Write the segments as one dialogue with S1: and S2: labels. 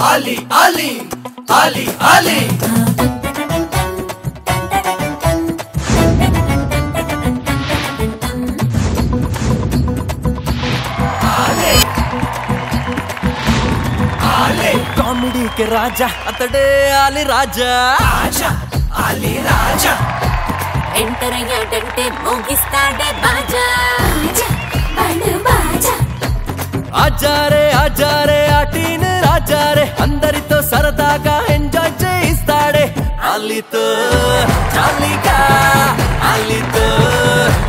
S1: Ali, Ali, Ali, Ali.
S2: Comedy के రాజా అతడే ఆలి రాజా
S1: రాజా ఆలి రాజా
S3: enter అయ్యాడంటే మోగిస్తాడే బాజా బాజా
S2: ఆజారే ఆటీన్ రాజారే అందరితో సరదాగా ఎంజాయ్ చేయిస్తాడే అలీతో జాలీగా అలీతో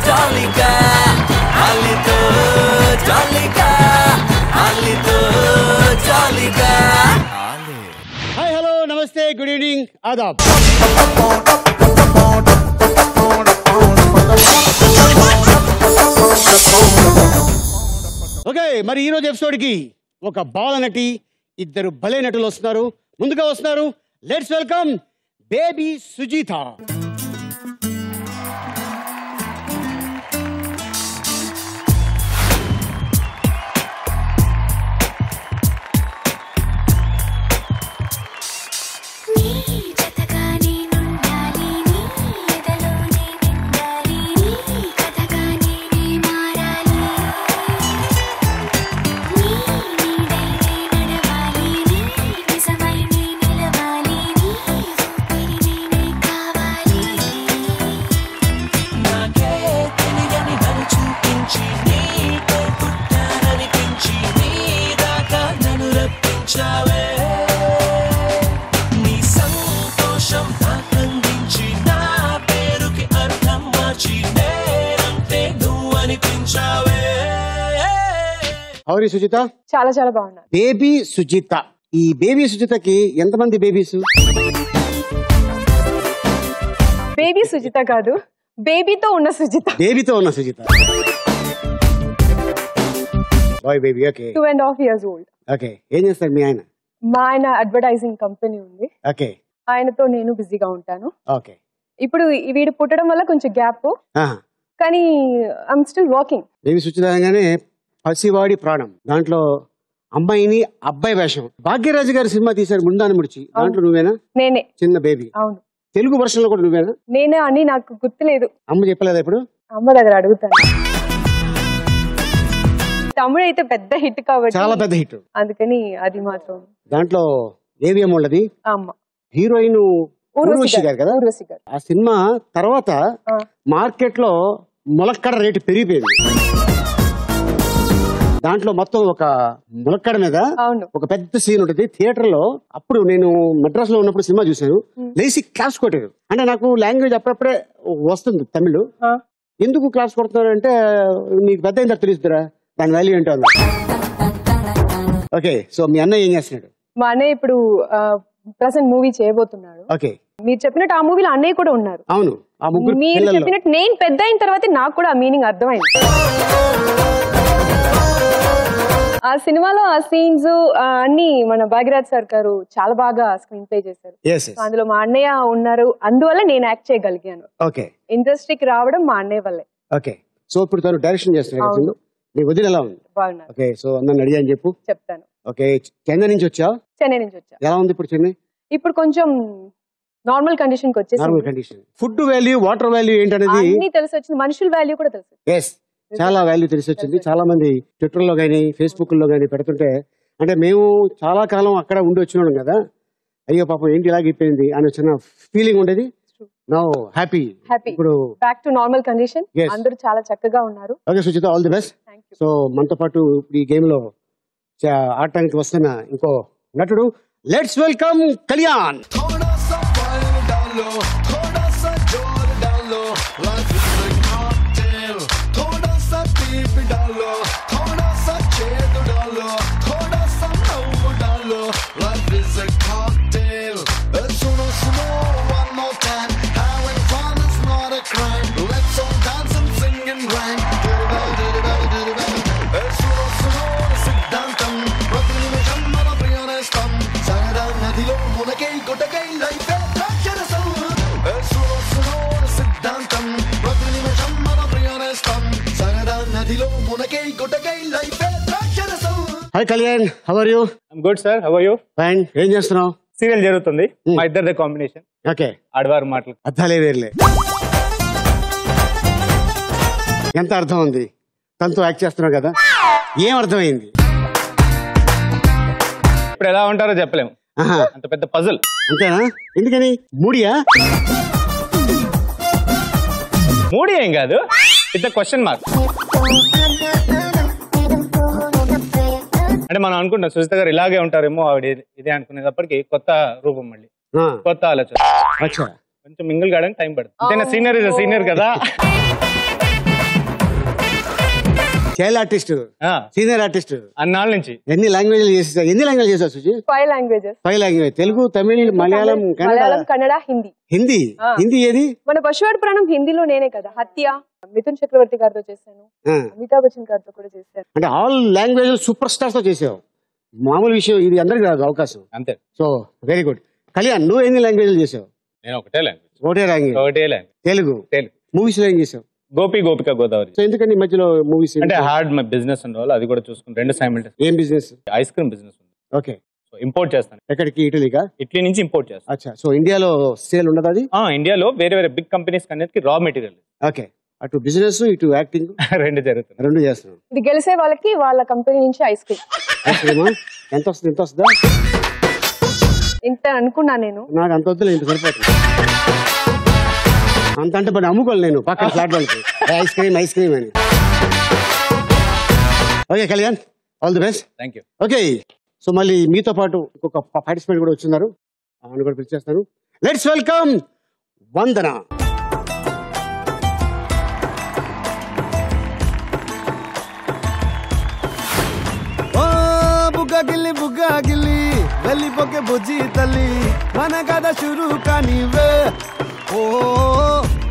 S2: జాలీగా అలీతో జాలీగా అలీతో జాలీగా
S4: హాయ్ హలో నమస్తే గుడ్ ఈవినింగ్ ఆదాబ్ ఓకే మరి ఈరోజు ఎపిసోడ్కి ఒక బాల నటి ఇద్దరు భలే నటులు వస్తున్నారు ముందుగా వస్తున్నారు లెట్స్ వెల్కమ్ బేబీ సుజీత హౌరీ సుజిత
S5: చాలా చాలా బాగున్నారు
S4: బేబీ సుజిత ఈ బేబీ సుజితకి ఎంతమంది బేబీస్
S5: బేబీ సుజిత కాదు బేబీతో ఉన్న సుజిత
S4: బేబీతో ఉన్న Sujitha boy baby okay
S5: 2.5 years old
S4: okay ఏం చేస్తారు మీ ఆయన
S5: మా ఆయన అడ్వర్టైజింగ్ కంపెనీ ఉంది
S4: ఓకే
S5: ఆయనతో నేను బిజీగా ఉంటాను
S4: ఓకే
S5: ఇప్పుడు వీడు పుట్టడం వల్ల కొంచెం గ్యాప్ కానీ I'm still working
S4: baby Sujitha అనగానే పసివాడి ప్రాణం దాంట్లో అమ్మాయిని అబ్బాయి వేషం భాగ్యరాజు గారి సినిమా తీశారు ముందాని ముడిచి దాంట్లో నువ్వేనా
S5: నేనే
S4: చిన్న బేబీ
S5: అవును
S4: తెలుగు వర్షన్ లో కూడా నువ్వేనా
S5: నేనే అని నాకు గుర్తులేదు
S4: అమ్మ చెప్పలేదా ఇప్పుడు
S5: అమ్మ దగ్గర అడుగుతాను తమిళ అయితే పెద్ద హిట్ కాబట్టి
S4: చాలా పెద్ద హిట్
S5: అందుకని అది మాత్రం
S4: దాంట్లో ఏవిఎం ఉన్నది
S5: అమ్మ
S4: హీరోయిన్ ఊర్వశి గారు కదా
S5: ఊర్వశి గారు
S4: ఆ సినిమా తర్వాత మార్కెట్ లో ములక్కడ రేటు పెరిగిపోయింది దాంట్లో మొత్తం ఒక ములక్కడ మీద ఒక పెద్ద సీన్ ఉంటుంది థియేటర్ లో అప్పుడు నేను మద్రాస్ లో ఉన్నప్పుడు సినిమా చూశాను లేచి క్లాస్ కొట్టారు అంటే నాకు లాంగ్వేజ్ అప్పుడప్పుడే వస్తుంది తమిళ్ ఎందుకు క్లాస్ కొడుతున్నారు అంటే నీకు పెద్ద అయిన తెలుస్తుందిరా దాని వాల్యూ ఏంటో అన్న ఓకే సో మీ అన్నయ్య ఏం చేస్తున్నాడు
S5: మా అన్నయ్య ఇప్పుడు ప్రెసెంట్ మూవీ చేయబోతున్నాడు
S4: ఓకే
S5: మీరు చెప్పినట్టు ఆ మూవీలో అన్నయ్య కూడా ఉన్నారు
S4: అవును ఆ ముగ్గురు
S5: మీరు చెప్పినట్టు నేను పెద్ద అయిన తర్వాత నాకు కూడా ఆ మీనింగ్ అర్థమైంది ఆ సినిమాలో ఆ సీన్స్ అన్ని మన భాగ్యరాజ్ సార్ గారు చాలా బాగా స్క్రీన్ ప్లే చేశారు అందులో మా అన్నయ్య ఉన్నారు అందువల్ల నేను యాక్ట్ చేయగలిగాను
S4: ఓకే
S5: ఇండస్ట్రీకి రావడం మా అన్నయ్య వల్లే
S4: ఓకే సో ఇప్పుడు తను డైరెక్షన్ చేస్తున్నాడు మీ వదిన ఎలా ఉంది
S5: బాగున్నారు
S4: ఓకే సో అందరిని అడిగా అని చెప్పు
S5: చెప్తాను
S4: ఓకే చెన్నై నుంచి వచ్చావు
S5: చెన్నై నుంచి వచ్చా
S4: ఎలా ఉంది ఇప్పుడు చెన్నై
S5: ఇప్పుడు కొంచెం నార్మల్ కండిషన్ కి వచ్చేసి
S4: normal condition food value water value ఏంటనేది
S5: అన్ని తెలిసి వచ్చింది మనుషుల వాల్యూ కూడా తెలుసు
S4: ఎస్ చాలా వాల్యూ తెలిసి వచ్చింది చాలా మంది ట్విట్టర్ లో గానీ ఫేస్బుక్ లో గానీ పెడుతుంటే అంటే మేము చాలా కాలం అక్కడ ఉండి వచ్చినాం కదా అయ్యో పాపం ఏంటి ఇలాగ అయిపోయింది అని వచ్చిన ఫీలింగ్ ఉండేది నౌ హ్యాపీ ఇప్పుడు
S5: బ్యాక్ టు నార్మల్ కండిషన్ అందరూ చాలా చక్కగా ఉన్నారు
S4: okay Suchitha all the best so మనతో పాటు ఈ గేమ్ లో ఆడటానికి వస్తున్న ఇంకో నటుడు let's welcome Kalyan hi Kalyan, how are you?
S6: I'm good sir, how are you?
S4: Fine. ఏం చేస్తున్నావు?
S6: సీరియల్ జరుగుతుంది, మా ఇద్దరిదే కాంబినేషన్.
S4: ఓకే.
S6: ఆడవారు మాటలు
S4: అర్థాలే వేర్లే. ఎంత అర్థం ఉంది? తనతో యాక్ట్ చేస్తున్నావు కదా, ఏం అర్థమైంది?
S6: ఇప్పుడు ఎలా ఉంటారో చెప్పలేము, అంత పెద్ద పజల్.
S4: అంతేనా? ఎందుకని? మూడియా?
S6: మూడీ ఏం కాదు, ఇట్లా క్వశ్చన్ మార్క్. అంటే మనం అనుకుంటాం సుజిత గారు ఇలాగే ఉంటారేమో, ఆవిడ ఇదే అనుకునేటప్పటికి కొత్త రూపం, మళ్ళీ కొత్త ఆలోచన, కొంచెం మింగిల్ కావడానికి టైం పడుతుంది. అంతేనా? సీనియర్ ఇస్ సీనియర్ కదా.
S4: చైల్డ్ ఆర్టిస్ట్, సీనియర్ ఆర్టిస్ట్
S6: అన్నాళ్ళ నుంచి.
S4: ఎన్ని లాంగ్వేజ్ చేసా? ఎన్ని లాంగ్వేజ్ చేసావు సుజి?
S5: 5 లాంగ్వేజెస్.
S4: 5 లాంగ్వేజ్. తెలుగు, తమిళ్, మలయాళం,
S5: కన్నడ, హిందీ.
S4: హిందీ? హిందీ ఏది?
S5: మన పశువాడి ప్రాణం హిందీలో నేనే కదా. హత్య మిథున్ చక్రవర్తి గారితో చేశాను, అమితాబ్ బచ్చన్ గారితో కూడా చేశాను.
S4: అంటే ఆల్ లాంగ్వేజ్ సూపర్ స్టార్స్ తో చేసావు. మామూలు విషయం ఇది, అందరికి రాదు అవకాశం.
S6: అంతే.
S4: So very good. కళ్యాణ్, నువ్వు ఎన్ని లాంగ్వేజ్ చేసావు?
S6: నేను ఒకటే లాంగ్వేజ్.
S4: ఒకటే లాంగ్వేజ్. తెలుగు. మూవీస్ లో ఏం చేసావు?
S6: గోపి గోపిక గోదావరి.
S4: సో ఎందుకని మధ్యలో మూవీస్?
S6: అంటే హార్డ్ మై బిజినెస్ అండ్ అది కూడా చూసుకుని రెండు సైమిల్టేనియస్.
S4: ఏం బిజినెస్?
S6: ఐస్ క్రీమ్ బిజినెస్ ఉంది.
S4: ఓకే.
S6: సో ఇంపోర్ట్ చేస్తాను.
S4: ఎక్కడికి? ఇటలీకా?
S6: ఇటలీ నుంచి ఇంపోర్ట్ చేస్తాను.
S4: అచ్చా. సో ఇండియాలో సేల్ ఉండదు అది?
S6: ఇండియాలో వేరే వేరే బిగ్ కంపెనీస్ అనేది రా మెటీరియల్.
S4: ఓకే. అటు బిజినెస్, ఇటు యాక్టింగ్ రెండు జరుగుతుంది. రెండు చేస్తున్నాం.
S5: ఇది గెలిసే వాళ్ళకి వాళ్ళ కంపెనీ నుంచి ఐస్ క్రీమ్.
S4: ఐస్ క్రీమా? ఎంత వస్తుంది? ఎంత వస్తుందా?
S5: ఇంత అనుకున్నా నేను.
S4: నాకు అంత వద్దులే, ఇంత సరిపోతుంది. అంత అంటే పని అమ్ముకోవాలి నేను పక్కన ఫ్లాట్ వాళ్ళకి, ఐస్ క్రీమ్ ఐస్ క్రీమ్ అని. Okay Kalyan, all the best.
S6: Thank you.
S4: Okay. So మళ్ళీ మీతో పాటు ఇంకొక పార్టిసిపేట్ కూడా వచ్చిన్నారు, ఆయన కూడా పిలిచేస్తాను. లెట్స్ వెల్కమ్ వందన.
S7: బుగ్గగిల్లి బుగ్గగిల్లి వెళ్ళిపోకే బుజ్జి తల్లి, మన కథ షురు కానివే. ఓ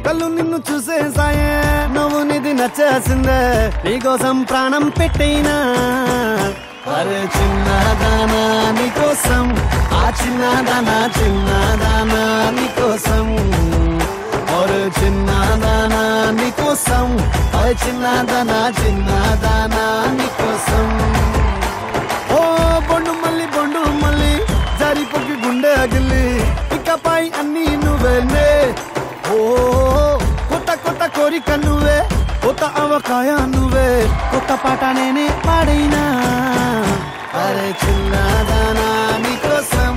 S7: కళ్ళు నిన్ను చూసేసాయే, నువ్వు నిధి నచ్చేసిందే, నీకోసం ప్రాణం పెట్టైనా. అరే చిన్నదానా నీకోసం, ఆ చిన్నదానా చిన్నదానా నీకోసం. అరే చిన్నదానా నీకోసం, అరే చిన్నదానా చిన్నదానా నీకోసం. ఓ బొండు మళ్ళీ జారిపోకి గుండె అగిలి, ఇకపై అన్ని నువ్వేనే. ఓ కొత్త కొత్త కోరిక నువ్వే, కొత్త అవకాయ నువ్వే, కొత్త పాట నేనే పాడైనా. అరే చిన్నదానా నీకోసం,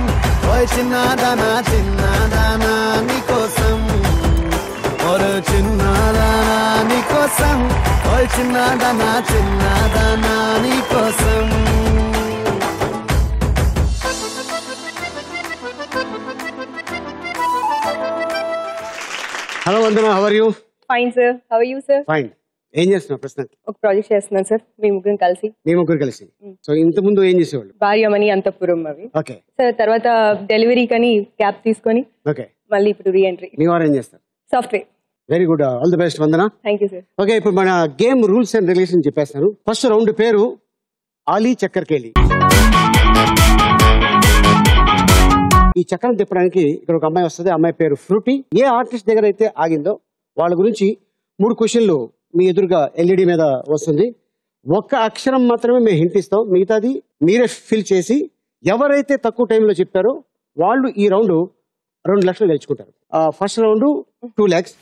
S7: ఓయ్ చిన్నదానా చిన్నదానా నీకోసం. ఒరే చిన్నదానా నీకోసం, ఓయ్ చిన్నదానా చిన్నదానా నీకోసం.
S4: Hello Vandana, how are you?
S5: Fine sir, how are you sir?
S4: Fine. ఏం చేస్తున్నావు ప్రస్తుతానికి?
S5: ఒక ప్రాజెక్ట్ చేస్తున్నాను సార్, మీ ముగ్గురు కలిసి.
S4: మీ ముగ్గురు కలిసి. సో ఇంత ముందు ఏం చేసేవాళ్ళు?
S5: భార్యమణి, అంతఃపురం అవి.
S4: ఓకే
S5: సార్ తర్వాత డెలివరీ కని క్యాబ్ తీసుకొని
S4: ఓకే
S5: మళ్ళీ ఇప్పుడు రీ ఎంట్రీ.
S4: మీ వారు ఏం చేస్తారు?
S5: Software.
S4: Very good, all the best Vandana.
S5: Thank you sir.
S4: Okay, ఇప్పుడు మన గేమ్ రూల్స్ అండ్ రెగ్యులేషన్ చెప్పేస్తాను. ఫస్ట్ రౌండ్ పేరు ఆలీ చక్కర్కేలి. ఈ చక్రం తిప్పడానికి ఇక్కడ ఒక అమ్మాయి వస్తుంది, అమ్మాయి పేరు ఫ్రూటీ. ఏ ఆర్టిస్ట్ దగ్గర అయితే ఆగిందో వాళ్ళ గురించి 3 క్వశ్చన్లు మీ ఎదురుగా ఎల్ఈడి మీద వస్తుంది. ఒక్క అక్షరం మాత్రమే మేము హింట్ ఇస్తాం, మిగతాది మీరే ఫిల్ చేసి ఎవరైతే తక్కువ టైంలో చెప్పారో వాళ్ళు ఈ రౌండ్ 2 లక్షలు గెలుచుకుంటారు. First round 2 lakhs,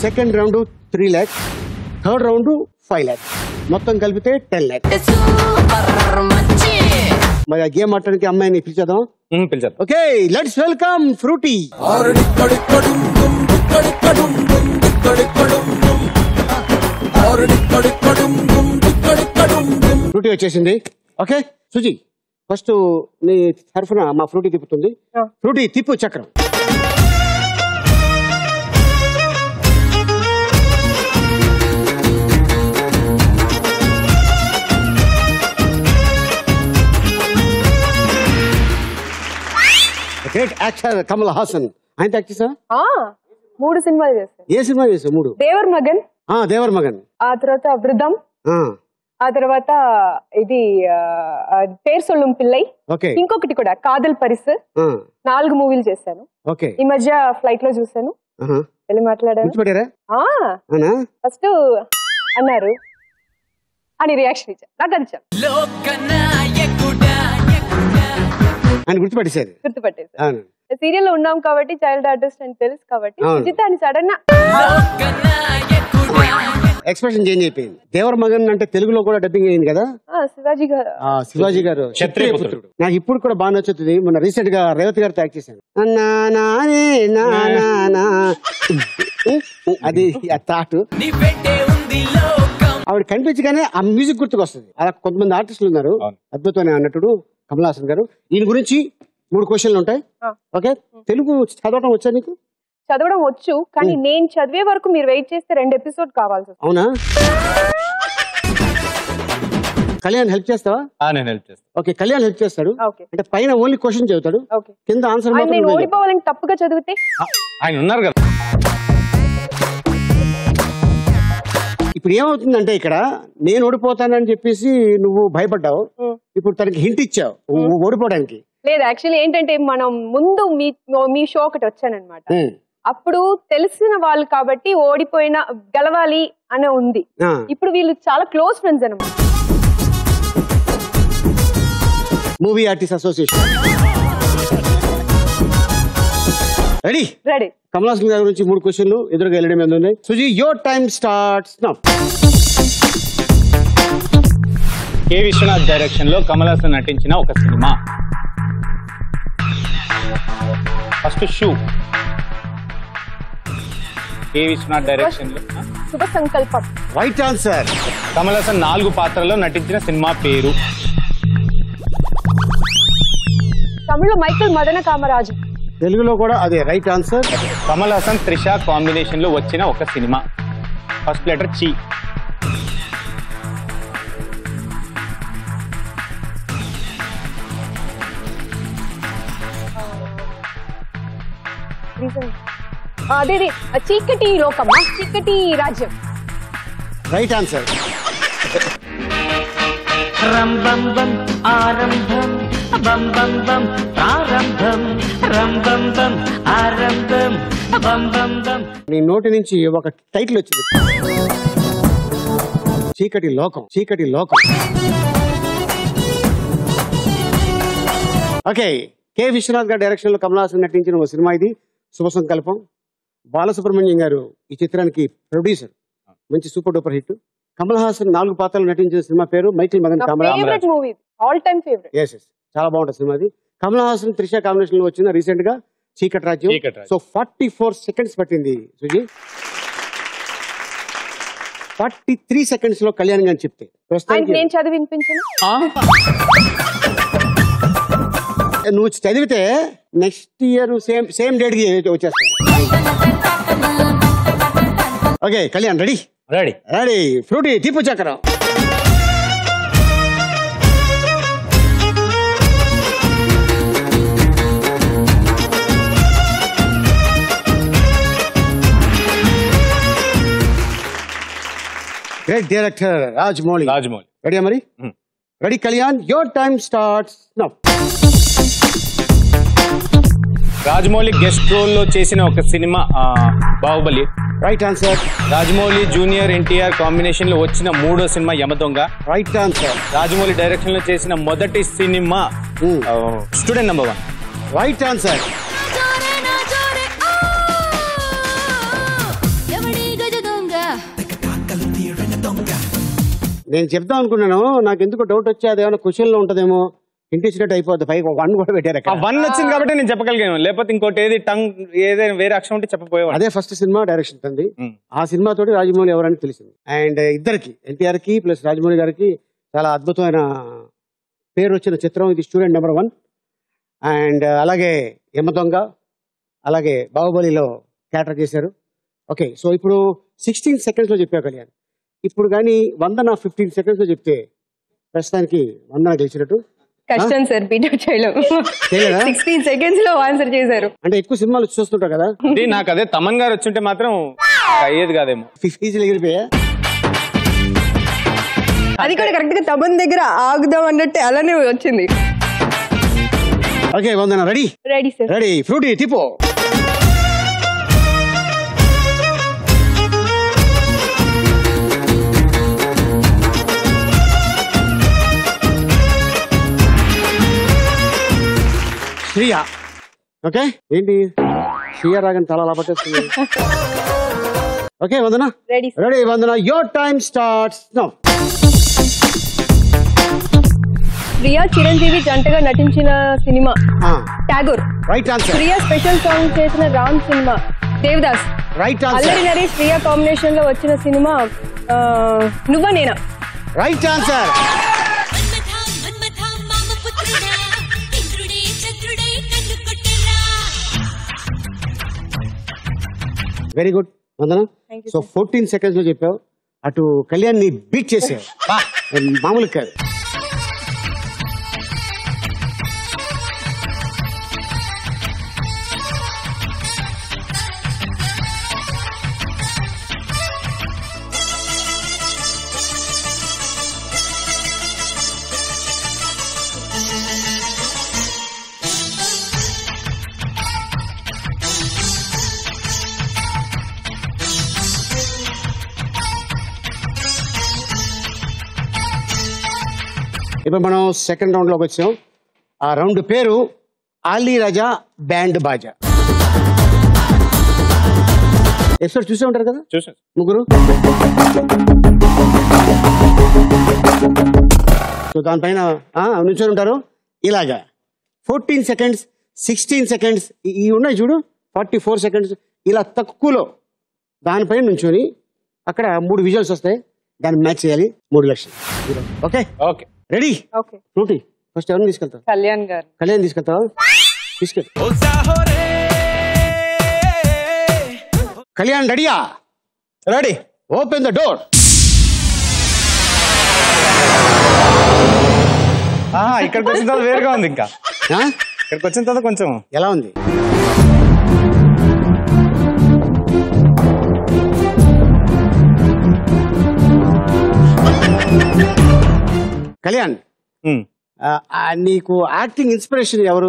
S4: second round 3 lakhs, third round 5 lakhs, మొత్తం కలిపితే 10 lakhs. మరి ఆ గేమ్ ఆడటానికి అమ్మాయిని పిలిచేద్దాం.
S6: పిలిచారు.
S4: Okay, let's welcome Frooti. Frooti వచ్చేసింది. ఓకే సుజీ, ఫస్ట్ నీ తరఫున మా ఫ్రూటీ తిప్పుతుంది. ఫ్రూటీ తిప్పు చక్రం. Great actor Kamal Haasan. ఆయన యాక్ట్ చేసా?
S5: 3 సినిమాలు చేశాను.
S4: ఏ సినిమా చేసావు? 3.
S5: దేవర్ మగన్.
S4: దేవర్ మగన్.
S5: ఆ తర్వాత వృద్ధం. ఆ తర్వాత ఇది పేరు సొల్లుం పిల్లై.
S4: ఓకే.
S5: ఇంకొకటి కూడా కాదల్ పరిస్. 4 మూవీలు చేశాను.
S4: ఓకే.
S5: ఈ మధ్య ఫ్లైట్ లో చూసాను, వెళ్ళి మాట్లాడాను.
S4: ఫస్ట్ అన్నారు
S5: అని రియాక్షన్ ఇచ్చారు. నాకు అది చాలు.
S4: అని గుర్తుపట్టేశారు.
S5: గుర్తుపట్టేశారు. సీరియల్ లో ఉన్నాం కాబట్టి చైల్డ్ ఆర్టిస్ట్ అని తెలుసు కాబట్టి సుజిత అని సడన్
S4: ఎక్స్ప్రెషన్ చేంజ్ అయిపోయింది. దేవర మగన్ అంటే తెలుగులో కూడా డబ్బింగ్ అయింది కదా శివాజీ గారు క్షత్రియ పుత్రుడు. నాకు ఇప్పుడు కూడా బాగా నచ్చుతుంది. మొన్న రీసెంట్ గా రేవతి గారితో యాక్ట్ చేశాను. అది థాట్ ఆవిడ కనిపించగానే ఆ మ్యూజిక్ గుర్తుకు వస్తుంది. అలా కొంతమంది ఆర్టిస్టులు ఉన్నారు. అద్భుతమైన నటుడు కమల్ హాసన్ గారు. ఈయన గురించి 3 క్వశ్చన్లు ఉంటాయి. ఓకే, తెలుగు చదవడం వచ్చా నీకు?
S5: చదవడం వచ్చు, కానీ నేను చదివే వరకు మీరు వెయిట్ చేస్తే 2 ఎపిసోడ్ కావాల్సి వస్తుంది.
S4: అవునా? కళ్యాణ్ హెల్ప్ చేస్తావా?
S6: నేను హెల్ప్ చేస్తాను.
S4: ఓకే, కళ్యాణ్ హెల్ప్ చేస్తాడు. అంటే పైన ఓన్లీ క్వశ్చన్ చదువుతాడు, కింద ఆన్సర్.
S5: నేను ఓడిపోవాలని తప్పుగా చదివితే
S6: ఆయన ఉన్నారు కదా.
S4: ఇప్పుడు ఏమవుతుందంటే ఇక్కడ నేను ఓడిపోతానని చెప్పేసి నువ్వు భయపడ్డావు. ఇప్పుడు తనకి హింట్ ఇచ్చావు ఓడిపోవడానికి.
S5: లేదు, యాక్చువల్లీ ఏంటంటే మనం ముందు మీ షో ఒకటి వచ్చానన్నమాట. అప్పుడు తెలిసిన వాళ్ళు కాబట్టి ఓడిపోయినా గెలవాలి అనే ఉంది. ఇప్పుడు వీళ్ళు చాలా క్లోజ్ ఫ్రెండ్స్ అన్నమాట.
S4: Movie artist association ready?
S5: Ready.
S4: Kamal Haasan గారి గురించి 3 క్వశ్చన్లు ఎదురుగా వెళ్ళడం మీద ఉన్నాయి. Suji, your time starts now.
S6: K Viswanath direction లో కమల్ హాసన్ నటించిన ఒక సినిమా. ఫస్ట్ షూ. కె విశ్వనాథ్ డైరెక్షన్ లో
S5: శుభ సంకల్పం.
S4: Right answer.
S6: కమల్ హాసన్ 4 పాత్రల్లో నటించిన సినిమా పేరు.
S5: తమిళ మైకల్ మదన కామరాజు.
S4: తెలుగులో కూడా అదే right answer.
S6: Kamal Haasan Trisha combination లో వచ్చిన ఒక సినిమా. ఫస్ట్ లెటర్ చి.
S5: అదే చీకటి లోకం, చీకటి రాజ్యం.
S4: Right answer.
S2: రంబం ఆరంభం బం బం బం ప్రారంభం రంబం బం ఆరంభం బం బం బం.
S4: నీ నోటి నుంచి ఒక టైటిల్ వచ్చింది, చీకటి లోకం. చీకటి లోకం. ఓకే, కె విశ్వనాథ్ గారి డైరెక్షన్ లో కమల్ హాసన్ నటించిన ఒక సినిమా ఇది, శుభ సంకల్పం. బాలసుబ్రహ్మణ్యం గారు ఈ చిత్రానికి ప్రొడ్యూసర్. మంచి super duper hit. Kamal Haasan 4 పాత్రలు నటించిన సినిమా పేరు మైకిల్ మదన్ కామరాజ్. చాలా బాగుంటుంది సినిమా అది. కమల్ హాసన్ త్రిష కాంబినేషన్ లో వచ్చిన రీసెంట్ గా చీకటి రాజ్యం. సో 44 సెకండ్స్ పట్టింది సుజీ. 43 సెకండ్స్ లో కళ్యాణ్ గారిని చెప్తే
S5: నేను చదివి వినిపించాను.
S4: నువ్వు చదివితే నెక్స్ట్ ఇయర్ సేమ్ డేట్ కి వచ్చేస్తుంది. Okay Kalyan, ready?
S6: Ready.
S4: Ready. Frooti తిప్పు చక్రం. Great director Rajamouli. రెడీ మరి? Ready Kalyan, your time starts now.
S6: Rajamouli guest role లో చేసిన ఒక cinema Baahubali.
S4: Right answer.
S6: Rajamouli junior NTR combination లో వచ్చిన 3వ cinema Yamadonga.
S4: Right answer.
S6: Rajamouli direction లో చేసిన మొదటి cinema student number 1.
S4: Right answer. నేను చెప్తాం అనుకున్నాను, నాకు ఎందుకు డౌట్ వచ్చి అది ఏమైనా క్వశ్చన్ లో ఉంటదేమో, ఇంటిచ్చినట్టు అయిపోద్ది. పైకి 1 కూడా పెట్టారు.
S6: 1 వచ్చింది కాబట్టి నేను చెప్పగలిగాను, లేకపోతే ఇంకోటి ఏది టంగ్ ఏదైనా వేరే అక్షరం ఉంటే చెప్పపోయేవాడు.
S4: అదే ఫస్ట్ సినిమా డైరెక్షన్ తంది. ఆ సినిమా తోటి రాజమౌళి ఎవరని తెలిసింది. అండ్ ఇద్దరికి, ఎన్టీఆర్ కి ప్లస్ రాజమౌళి గారికి చాలా అద్భుతమైన పేరు వచ్చిన చిత్రం ఇది, స్టూడెంట్ నెంబర్ 1. అండ్ అలాగే యమదొంగ, అలాగే బాహుబలిలో క్యారెక్టర్ చేశారు. ఓకే, సో ఇప్పుడు 16 సెకండ్స్ లో చెప్పావు కళ్యాణ్. ఇప్పుడు కానీ 100 15 సెకండ్స్ లో చెప్తే ప్రస్తుతానికి 100 గెలిచినట్టు.
S5: కష్టం సార్, బీటౌట్ చేయలేం. 16 సెకండ్స్ లో ఆన్సర్ చేశారు.
S4: అంటే ఎక్కువ సినిమాలు చూస్తుంటావు కదా.
S6: నాకు అదే తమన్ గారు వచ్చుంటే మాత్రం అయ్యేది కాదేమో.
S4: ఫీజులు ఎగిరిపోయా.
S5: అది కూడా కరెక్ట్ గా తమన్ దగ్గర ఆగుదాం అన్నట్టు అలానే వచ్చింది.
S4: Okay Vandana, ready?
S5: Ready sir.
S4: Ready. Frooti తిప్పో. ప్రియా. ఓకే ఏంటి శ్రీయా రాగని తల అలా పట్టేస్తుంది. Okay Vandana ready Vandana your time starts now.
S5: Priya Chiranjeevi జంటగా నటించిన cinema Tagore.
S4: Right answer.
S5: Priya special song చేసిన Ram cinema Devadas.
S4: Right answer.
S5: Allari Naresh Priya combination లో వచ్చిన cinema Nuvva Nena.
S4: Right answer. Very good Vandana. So 14 seconds లో చెప్పావు. అటు కళ్యాణ్ ని బీట్ చేసావు. మామూలు కాదు. ఇప్పుడు మనం సెకండ్ రౌండ్ లోకి వచ్చాం. ఆ రౌండ్ పేరు ఆలీ రాజా బ్యాండ్ బాజా. ఎపిసోడ్ చూసే ఉంటారు కదా ముగ్గురు. సో దానిపైన నుంచొని ఉంటారు ఇలాగా. 14 seconds 16 seconds ఈ ఉన్నాయి చూడు. 44 seconds ఇలా తక్కువలో దానిపైన నుంచొని అక్కడ 3 విజువల్స్ వస్తాయి. దాన్ని మ్యాచ్ చేయాలి. 3 లక్షలు. Okay
S6: okay
S4: ready. Frooti first ఎవరిని తీసుకెళ్తావు?
S5: కళ్యాణ్ గారు.
S4: కళ్యాణ్ తీసుకెళ్తావా? తీసుకెళ్తా. కళ్యాణ్ రెడీయా?
S6: రెడీ.
S4: Open the door.
S6: ఇక్కడికి వచ్చిన తర్వాత వేరుగా ఉంది. ఇంకా ఇక్కడికి వచ్చిన తర్వాత కొంచెం
S4: ఎలా ఉంది? కళ్యాణ్ నీకు యాక్టింగ్ ఇన్స్పిరేషన్ ఎవరు?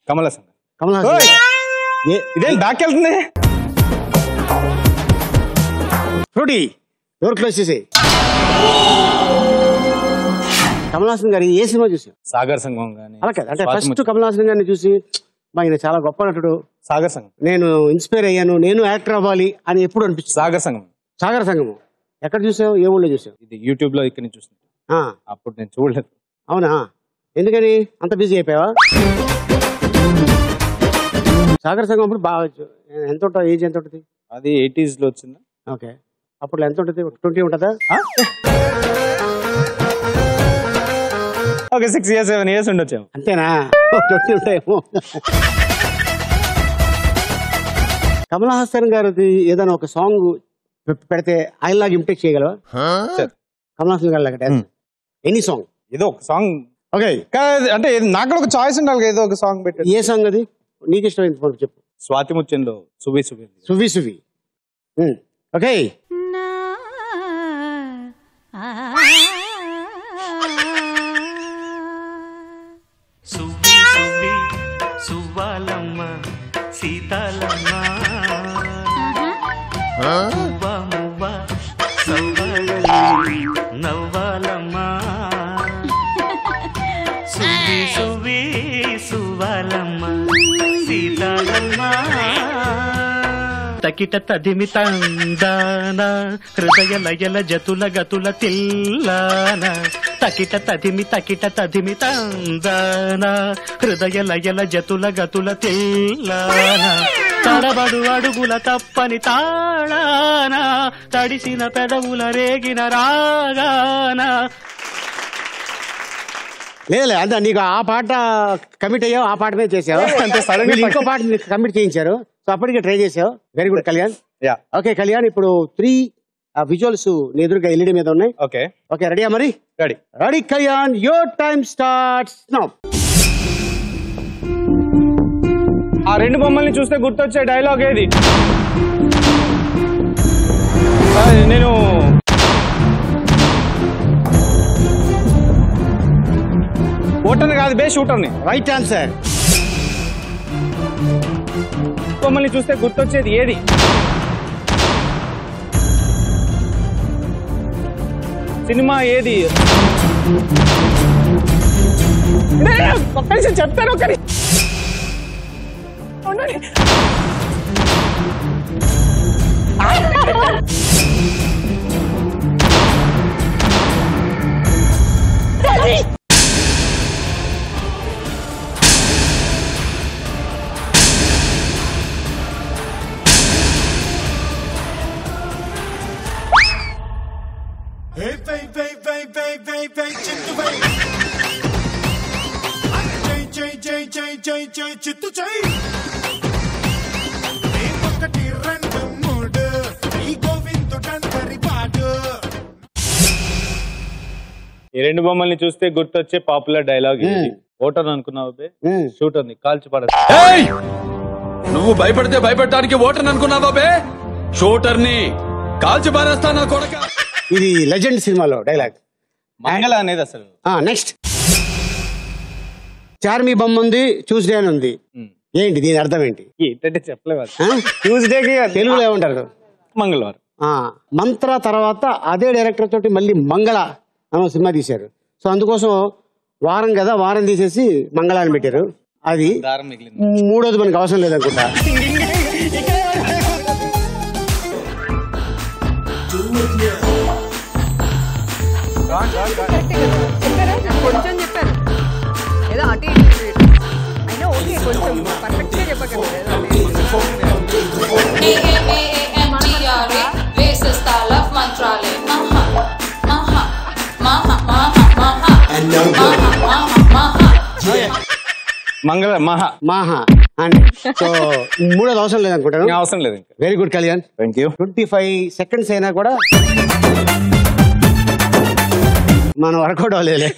S6: కమల్ హాసన్.
S4: కమల్ హాసన్.
S6: ఇదేం బ్యాక్ వెళ్తుంది.
S4: ఫ్రూటీ డోర్ క్లోజ్ చేసి. కమల్ హాసన్ గారి ఏ సినిమా చూసావు?
S6: సాగర్ సంగమం గాని.
S4: అలా కాదు, అంటే ఫస్ట్ కమల్ హాసన్ గారిని చూసి ఆయన చాలా గొప్ప నటుడు,
S6: సాగర్ సంగమం
S4: నేను ఇన్స్పైర్ అయ్యాను, నేను యాక్టర్ అవ్వాలి అని ఎప్పుడు అనిపించింది?
S6: సాగర్ సంగమం.
S4: సాగర్ సంగమం ఎక్కడ చూసావు? ఏ ఊళ్ళో చూసావు?
S6: ఇది యూట్యూబ్ లో ఇక్కడ నుంచి చూసాను. అప్పుడు నేను చూడలేదు.
S4: అవునా? ఎందుకని అంత బిజీ అయిపోయావా? సాగర్ సంగమం అప్పుడు బాగా ఎంత ఉంటుంది? ఏజ్ ఎంత ఉంటుంది?
S6: అది 80s లో వచ్చిందా?
S4: ఓకే. అప్పుడు ఎంత ఉంటుంది? 20 ఉంటుందా?
S6: ఓకే 6 years 7 years ఉండొచ్చు.
S4: అంతేనా? 20 ఉంటాయేమో. కమల్ హాసన్ గారిది ఏదైనా ఒక సాంగ్ పెడితే ఆయనలాగా ఇమిటేట్ చేయగలవా? కమల్ హాసన్ గారి లాగా ఎనీ సాంగ్?
S6: ఏదో ఒక సాంగ్. ఓకే అంటే నాకు కూడా ఒక చాయిస్ ఉండాలి. ఏదో ఒక సాంగ్ పెట్టి. ఏ
S4: సాంగ్ అది నీకు ఇష్టమైంది చెప్పు.
S6: స్వాతి ముత్యంలో సువి సువి.
S4: సువి సువి. ఓకే.
S8: సువి సువి సువ్వాలమ్మ సీతాలమ్మ మువ్వ మువ్వ సవ్వాలమ్మ నవ్వాలమ్మ సువి సువి సువ్వాలమ్మ సీతాలమ్మ తకిట తదిమి తందాన హృదయ లయల జతుల గతుల తిల్లాన తకిట తదిమి తందాన హృదయ లయల జతుల గతుల తిల్లాన తడబడు అడుగుల తప్పని తాళాన తడిసిన పెదవుల రేగిన రాగాన.
S4: లేదు అంటే నీకు ఆ పాట కమిట్ అయ్యావు, ఆ పాటనే చేసావు. అంటే సడన్ గా ఇంకో పాట కమిట్ చేయించారు, సో అప్పటికే ట్రై చేసావు. Very good Kalyan. Okay Kalyan, ఇప్పుడు 3 విజువల్స్ నీ ఎదురుగా ఎల్ఈడి మీద ఉన్నాయి.
S6: ఓకే
S4: ఓకే రెడీయా? మరి
S6: ready.
S4: Ready Kalyan, your time starts now.
S6: ఆ 2 బొమ్మల్ని చూస్తే గుర్తొచ్చే డైలాగ్ ఏది? నేను ఓటర్ని కాదు బే షూటర్ని.
S4: Right answer.
S6: బొమ్మల్ని చూస్తే గుర్తొచ్చేది ఏది? సినిమా ఏది? ఒక్క నిమిషం చెప్తాను.
S9: చిత్తు చై ఒకటి రెండు మూడు ఈ గోవిందుడందరి పాడు.
S6: ఈ రెండు బొమ్మల్ని చూస్తే గుర్తొచ్చే పాపులర్ డైలాగ్ ఓటర్ అనుకున్నావు షూట్ ఉంది కాల్చి పడ.
S10: నువ్వు భయపడితే భయపెట్టడానికి ఓటర్ అనుకున్నావా బే? షూటర్ ని కాల్చి పారేస్తానా కొడక.
S4: ఇది లెజెండ్ సినిమాలో డైలాగ్.
S6: మంగళ అనేది అసలు.
S4: నెక్స్ట్ చార్మీ బొమ్మ ఉంది, ట్యూస్డే అని ఉంది. ఏంటి దీని అర్థం ఏంటి?
S6: ఏంటంటే చెప్పలేవు.
S4: ట్యూస్డేకి తెలుగులో ఏమంటారు?
S6: మంగళవారం.
S4: మంత్ర తర్వాత అదే డైరెక్టర్ తోటి మళ్ళీ మంగళ అని సినిమా తీశారు. సో అందుకోసం వారం కదా, వారం తీసేసి మంగళ అని పెట్టారు. అది మూడోది మనకు అవసరం లేదనుకుంటా.
S5: కొంచెం చెప్పారు ఏదో అటు అయినా ఓకే, కొంచెం పర్ఫెక్ట్ గా చెప్పగలరు.
S6: మంగళ మహా
S4: మహా అని. సో మూడోది అవసరం లేదనుకుంటాను.
S6: అవసరం లేదు.
S4: Very good Kalyan.
S6: Thank you.
S4: 25 seconds అయినా కూడా మనం వర్కౌట్ అవ్వలేదు.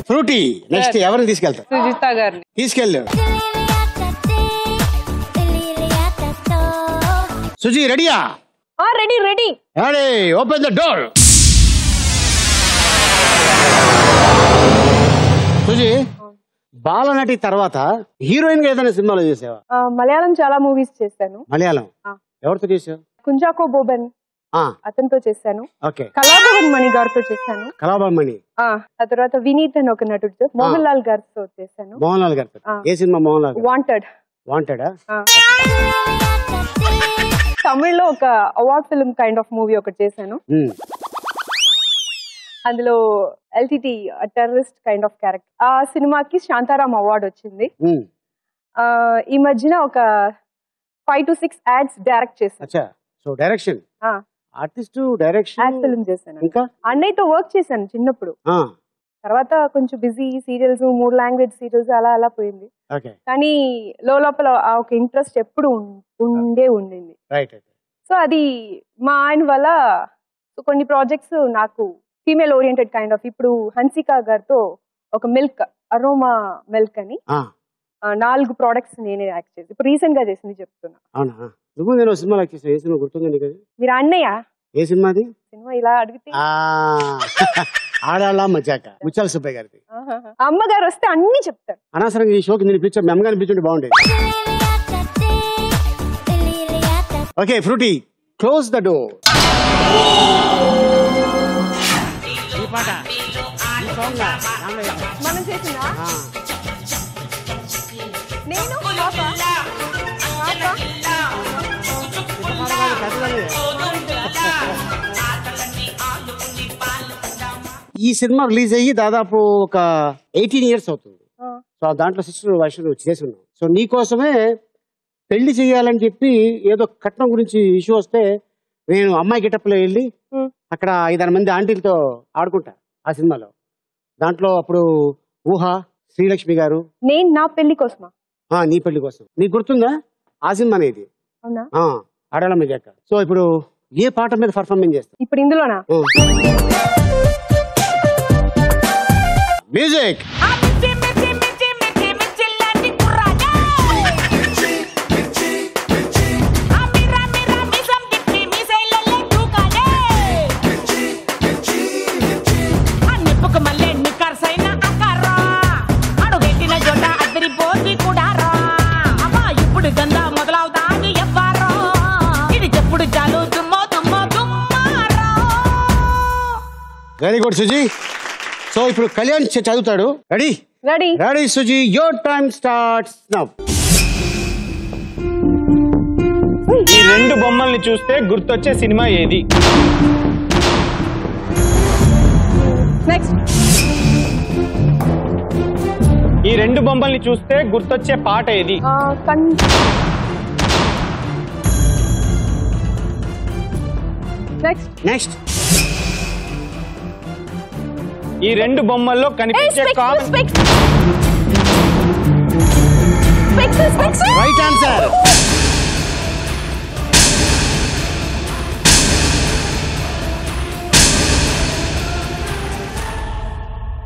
S4: ఫ్రూటీ నెక్స్ట్ ఎవరిని తీసుకెళ్తా?
S5: సుజిత గారిని
S4: తీసుకెళ్ళు. సుజీ రెడీయా?
S5: Ready ready
S4: ready. Open the door. Suji బాలనటి తర్వాత హీరోయిన్ గా ఏదైనా సినిమాలో చేసావా?
S5: మలయాళం చాలా మూవీస్ చేశాను.
S4: మలయాళం ఎవరితో చేసావు?
S5: కుంజాకో బోబన్ అతనితో చేశాను.
S4: ఓకే.
S5: కళాభవన్ మణి గారితో చేశాను.
S4: కళాభవన్ మణి.
S5: ఆ తర్వాత వినీత్ అని ఒక నటుడు, మోహన్ లాల్ గారితో చేశాను.
S4: మోహన్ లాల్ గారితో ఏ సినిమా? మోహన్ లాల్
S5: వాంటెడ్.
S4: వాంటెడా?
S5: తమిళ్లో ఒక award film kind of movie ఒకటి చేశాను. అందులో LTT terrorist kind of character. ఆ సినిమాకి శాంతారాం అవార్డు వచ్చింది. ఈ మధ్యన ఒక 5 to 6 యాడ్స్ డైరెక్ట్ చేశాను.
S4: So direction, artist, direction,
S5: ad film చేశాను.
S4: ఇంకా
S5: అన్నయ్యతో వర్క్ చేశాను చిన్నప్పుడు. తర్వాత కొంచెం బిజీ, సీరియల్స్, 3 లాంగ్వేజ్ సీరియల్స్ అలా అలా పోయింది. కానీ లోపల ఒక ఇంట్రెస్ట్ ఎప్పుడు ఉండింది. సో అది మా ఆయన వల్ల కొన్ని ప్రాజెక్ట్స్ నాకు ఫీమేల్ ఓరియంటెడ్ కైండ్ ఆఫ్, ఇప్పుడు హన్సికా గారితో ఒక మిల్క్, అరోమా మిల్క్ అని 4 ప్రోడక్ట్స్ నేనే యాక్ట్ చేసి ఇప్పుడు రీసెంట్ గా చేసింది చెప్తున్నా.
S4: నేను సినిమా ఏ సినిమా గుర్తుంది కదా?
S5: మీరు అన్నయ్య
S4: ఏ సినిమాది?
S5: సినిమా ఇలా అడిగితే
S4: ఆడాలా మజాక, ముత్యాల సుబ్బయ్య గారిది.
S5: అమ్మగారు వస్తే అన్ని చెప్తారు.
S4: అనవసరంగా ఈ షోకి నేను పిక్చర్ మీ అమ్మగారిని పిలిచుంటే బాగుండేది. Okay Frooti, close the door.
S5: మనం చేసిందా? నేను
S4: ఈ సినిమా రిలీజ్ అయ్యి దాదాపు ఒక 18 years అవుతుంది. సో దాంట్లో సిస్టర్ వర్షన్ చేసి ఉన్నాం. సో నీకోసమే పెళ్లి చేయాలని చెప్పి ఏదో కట్నం గురించి ఇష్యూ వస్తే నేను అమ్మాయి గెటప్లో వెళ్ళి అక్కడ 5-6 మంది ఆంటీలతో ఆడుకుంటా ఆ సినిమాలో. దాంట్లో అప్పుడు ఊహ, శ్రీలక్ష్మి గారు.
S5: నేను నా పెళ్లి కోసమా?
S4: నీ పెళ్లి కోసం. నీకు గుర్తుందా ఆ సినిమా అనేది? ఆడాల మజాక. సో ఇప్పుడు ఏ పాట మీద పర్ఫార్మెన్స్ చేస్తా?
S5: ఇప్పుడు ఇందులోనా?
S4: Music. Very good Suji. So ఇప్పుడు కళ్యాణ్ చదువుతాడు. Ready?
S5: Ready
S4: ready Suji, your time starts now.
S6: ఈ రెండు బొమ్మల్ని చూస్తే గుర్తొచ్చే సినిమా ఏది?
S5: నెక్స్ట్.
S6: ఈ రెండు బొమ్మల్ని చూస్తే గుర్తొచ్చే పాట ఏది?
S4: నెక్స్ట్.
S6: ఈ రెండు బొమ్మల్లో కనిపించే కామన్.
S4: Right answer.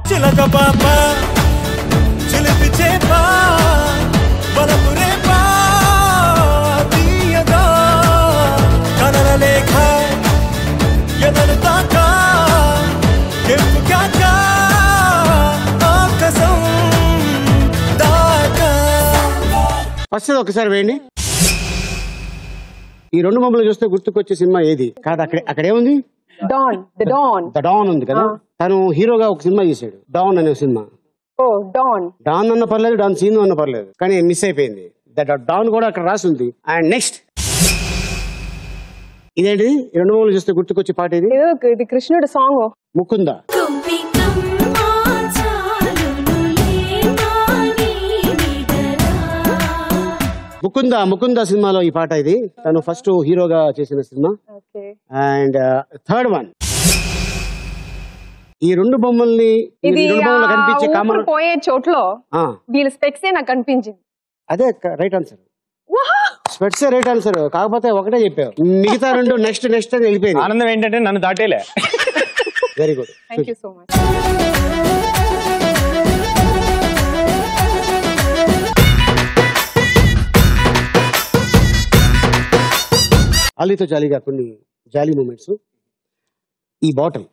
S9: చిలక పాప చిలిపి చేప బలపు రేప తీయగా కలల లేఖ ఎదలు తాక ఎప్పు కాక ఆకాశం దాకా.
S4: ఫస్ట్ ఒకసారి వేయండి. ఈ రెండు బొమ్మలు చూస్తే గుర్తుకొచ్చే సినిమా ఏది? కాదు, అక్కడేముంది?
S5: డాన్.
S4: ద డాన్ ఉంది కదా, తను హీరోగా ఒక సినిమా చేశాడు, డాన్ అనే సినిమా. డాన్ అన్న పర్లేదు, డాన్ సీన్ అన్న పర్లేదు, కానీ మిస్ అయిపోయింది. డాన్ కూడా అక్కడ రాసి ఉంది. అండ్ నెక్స్ట్, ఇదేంటి ఈ రెండు బొమ్మలు చూస్తే గుర్తుకొచ్చే పాట ఇది?
S5: ఇది కృష్ణుడు సాంగ్.
S4: ముకుందా. ముకుందా సినిమాలో ఈ పాట ఇది, తను ఫస్ట్ హీరోగా చేసిన సినిమా. అండ్ థర్డ్ వన్, ఈ రెండు బొమ్మల్ని కనిపించే కామన్
S5: పోయే చోట్లో వీళ్ళ స్పెక్సే నాకు కనిపించింది.
S4: అదే రైట్ ఆన్సర్. స్పెక్సే రైట్ ఆన్సర్, కాకపోతే ఒకటే చెప్పావు, మిగతా రెండు నెక్స్ట్ నెక్స్ట్ అని వెళ్ళిపోయింది.
S6: ఆనందం ఏంటంటే నన్ను దాటేలే.
S4: Very good,
S5: thank you so much.
S4: అలీతో జాలీగా కొన్ని జాలీ మూమెంట్స్. ఈ బాటిల్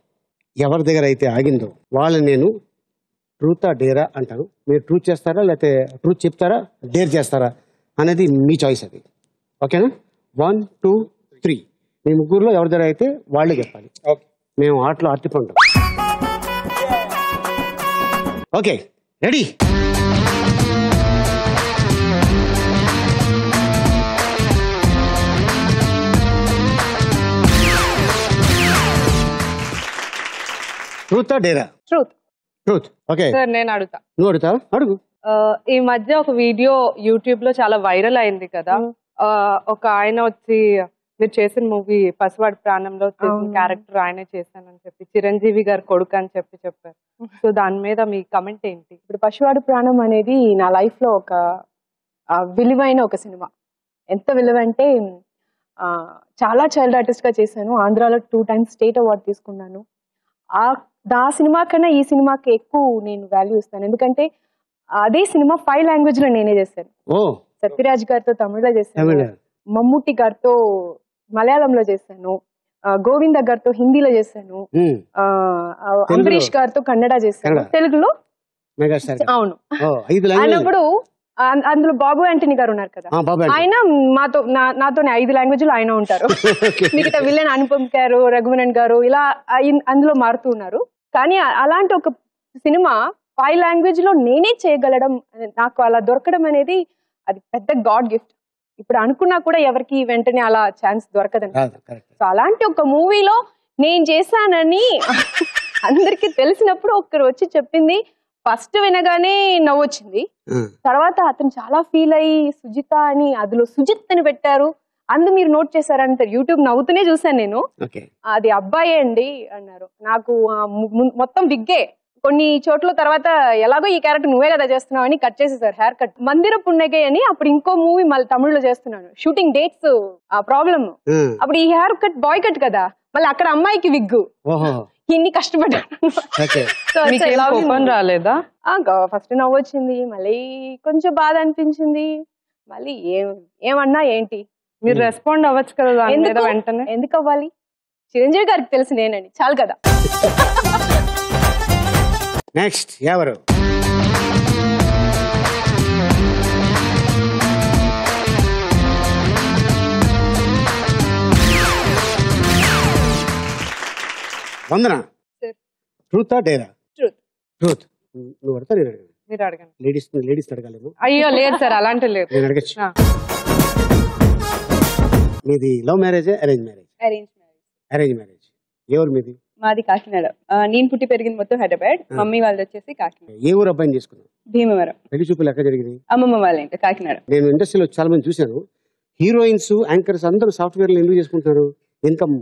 S4: ఎవరి దగ్గర అయితే ఆగిందో వాళ్ళని నేను ట్రూతా డేరా అంటాను. మీరు ట్రూత్ చేస్తారా లేకపోతే ట్రూత్ చెప్తారా, డేర్ చేస్తారా అనేది మీ చాయిస్. అది ఓకేనా? 1 2 3 మీ ముగ్గురులో ఎవరి దగ్గర అయితే వాళ్ళే చెప్పాలి. మేము ఆటలో అట్టిపండు. Okay, ready? ట్రూత్ డేరా? ట్రూత్. ఓకే
S5: సార్, నేను అడుగుతా.
S4: నువ్వు అడుగుతా? అడుగు.
S5: ఈ మధ్య ఒక వీడియో యూట్యూబ్ లో చాలా వైరల్ అయింది కదా, ఒక ఆయన వచ్చి మీరు చేసిన మూవీ పసివాడి ప్రాణంలో చేసిన క్యారెక్టర్ ఆయనే చేశానని చెప్పి, చిరంజీవి గారు కొడుకు అని చెప్పారు. సో దాని మీద మీ కమెంట్ ఏంటి? ఇప్పుడు పసివాడి ప్రాణం అనేది నా లైఫ్ లో ఒక విలువైన ఒక సినిమా. ఎంత విలువంటే చాలా చైల్డ్ ఆర్టిస్ట్ గా చేశాను. ఆంధ్రాలో 2 times స్టేట్ అవార్డు తీసుకున్నాను. ఆ సినిమా కన్నా ఈ సినిమాకి ఎక్కువ నేను వాల్యూ ఇస్తాను. ఎందుకంటే అదే సినిమా 5 languages లో నేనే చేశాను. సత్యరాజ్ గారితో తమిళ్లో చేశాను, మమ్ముట్టి గారితో మలయాళంలో చేశాను, గోవింద గారితో హిందీలో చేశాను, అంబరీష్ గారితో కన్నడ చేశాను, తెలుగులో. అవును. అయినప్పుడు అందులో బాబు యాంటనీ గారు ఉన్నారు కదా, ఆయన నాతో 5 languages ఆయన ఉంటారు. మిగతా విలన్ అనుపమ్ గారు, రఘువరన్ గారు ఇలా అందులో మారుతూ ఉన్నారు. కానీ అలాంటి ఒక సినిమా 5 languages లో నేనే చేయగలడం, నాకు అలా దొరకడం అనేది అది పెద్ద గాడ్ గిఫ్ట్. ఇప్పుడు అనుకున్నా కూడా ఎవరికి వెంటనే అలా ఛాన్స్ దొరకదని. సో అలాంటి ఒక మూవీలో నేను చేశానని అందరికి తెలిసినప్పుడు ఒకరు వచ్చి చెప్పింది, ఫస్ట్ వినగానే నవ్వొచ్చింది. తర్వాత అతను చాలా ఫీల్ అయ్యి సుజిత అని అందులో సుజిత్ అని పెట్టారు, అందు మీరు నోట్ చేశారంటారు. యూట్యూబ్ నవ్వుతూనే చూసాను నేను. అది అబ్బాయే అండి అన్నారు. నాకు మొత్తం విగ్గే కొన్ని చోట్ల. తర్వాత ఎలాగో ఈ క్యారెక్టర్ నువ్వే కదా చేస్తున్నావు అని కట్ చేసేసారు హెయిర్ కట్. మందిర పున్నగే అని అప్పుడు ఇంకో మూవీ మళ్ళీ తమిళ్లో చేస్తున్నాను, షూటింగ్ డేట్స్ ఆ ప్రాబ్లమ్. అప్పుడు ఈ హెయిర్ కట్ బాయ్ కట్ కదా, మళ్ళీ అక్కడ అమ్మాయికి విగ్గు. ఇన్ని కష్టపడ్డాను. రాలేదా? ఫస్ట్ నవ్వొచ్చింది, మళ్ళీ కొంచెం బాధ అనిపించింది, మళ్ళీ ఏమన్నా ఏంటి మీరు రెస్పాండ్ అవ్వచ్చు కదా వెంటనే. ఎందుకు అవ్వాలి? చిరంజీవి గారికి తెలిసి నేనని చాలు కదా.
S4: నెక్స్ట్ ఎవరు? వందన. ట్రూతా డేరా? ట్రూత్. నువ్వు పడతా నేను
S5: మీరు అడగండి.
S4: లేడీస్ అడగాలేమో.
S5: అయ్యో లేదు సార్, అలాంటి లేదు.
S4: నేను అడగచ్చు. మీది love marriage arrange marriage? Arrange marriage. ఎవరు మీది?
S5: మాది కాకినాడ. నేను పుట్టి పెరిగింది మొత్తం హైదరాబాద్. మమ్మీ వాళ్ళది వచ్చేసి కాకినాడ.
S4: ఏ ఊరు అబ్బాయిని చేసుకున్నావు?
S5: భీమవరం.
S4: పెళ్లి చూపులు ఎక్కడ జరిగింది?
S5: అమ్మమ్మ వాళ్ళ ఇంటి కాకినాడ.
S4: నేను ఇండస్ట్రీలో చాలా మంది చూశాను, హీరోయిన్స్ యాంకర్స్ అందరూ సాఫ్ట్వేర్ లో ఎందుకు చేసుకుంటున్నారు? ఇన్కమ్,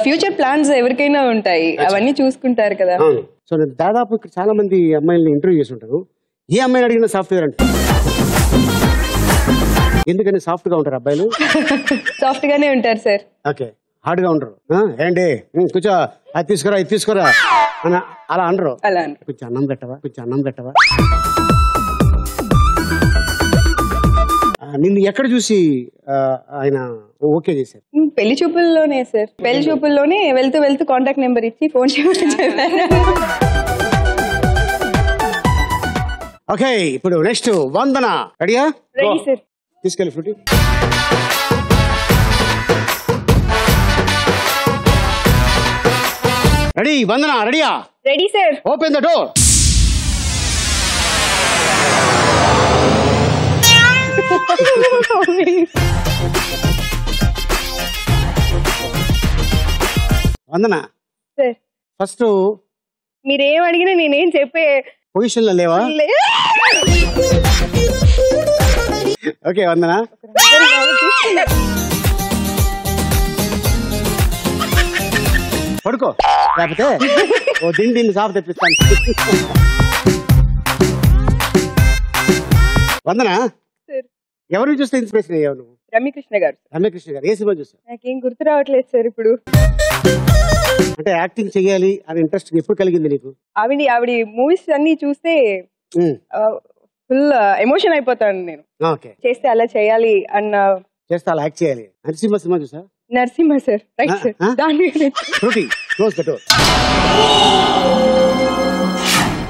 S5: ఫ్యూచర్ ప్లాన్స్ ఎవరికైనా ఉంటాయి, అవన్నీ చూసుకుంటారు కదా.
S4: సో నేను దాదాపు ఇక్కడ చాలా మంది అమ్మాయిల్ని ఇంటర్వ్యూ చేసి ఉంటాను. ఏ అమ్మాయిని అడిగినా సాఫ్ట్వేర్ అంటే. ఎందుకని సాఫ్ట్ గా ఉంటారు అబ్బాయిలు?
S5: సాఫ్ట్ గానే ఉంటారు సార్.
S4: ఓకే, హార్డ్ గా ఉంటారు. ఏంటి కూర్చో, అది తీసుకురా ఇది తీసుకురా అని అలా అనరు. కొంచెం అన్నం పెట్టవా. నిన్ను ఎక్కడ చూసి ఆయన ఓకే చేశారు?
S5: పెళ్లి చూపుల్లోనే సార్. పెళ్లి చూపుల్లోనే వెళ్తూ కాంటాక్ట్ నెంబర్ ఇచ్చి ఫోన్ చేయమని.
S4: ఓకే, ఇప్పుడు నెక్స్ట్ వందన. రెడీయా?
S5: Ready sir.
S4: తీసుకెళ్ళి ఫ్రూటీ. రెడీ వందన? రెడీయా?
S5: Ready sir.
S4: Open the door. Vandana
S5: sir,
S4: first
S5: మీరేం అడిగినా నేనేం చెప్పే
S4: పొజిషన్ లో లేవా? ఓకే వందన, పడుకో, లేకపోతే ఓ దీన్ని సాఫ్ తెప్పిస్తాను. వందన, ఎవరిని చూస్తే ఇన్స్పిరేషన్ అయ్యావు నువ్వు?
S5: రమ్యకృష్ణ గారు.
S4: రమ్యకృష్ణ గారు. ఏ సినిమా చూసావు?
S5: నాకేం గుర్తు రావట్లేదు సార్ ఇప్పుడు.
S4: అంటే యాక్టింగ్ చెయ్యాలి అని ఇంట్రెస్ట్ ఎప్పుడు కలిగింది నీకు?
S5: ఆవిడ మూవీస్ అన్ని చూస్తే ఫుల్ ఎమోషన్ అయిపోతాను నేను. చేస్తే అలా చేయాలి అన్న,
S4: చేస్తే అలా యాక్ట్ చేయాలి. నరసింహ సినిమా చూసా?
S5: నరసింహ సార్. Right sir. దాని
S4: క్లోజ్ ద డోర్.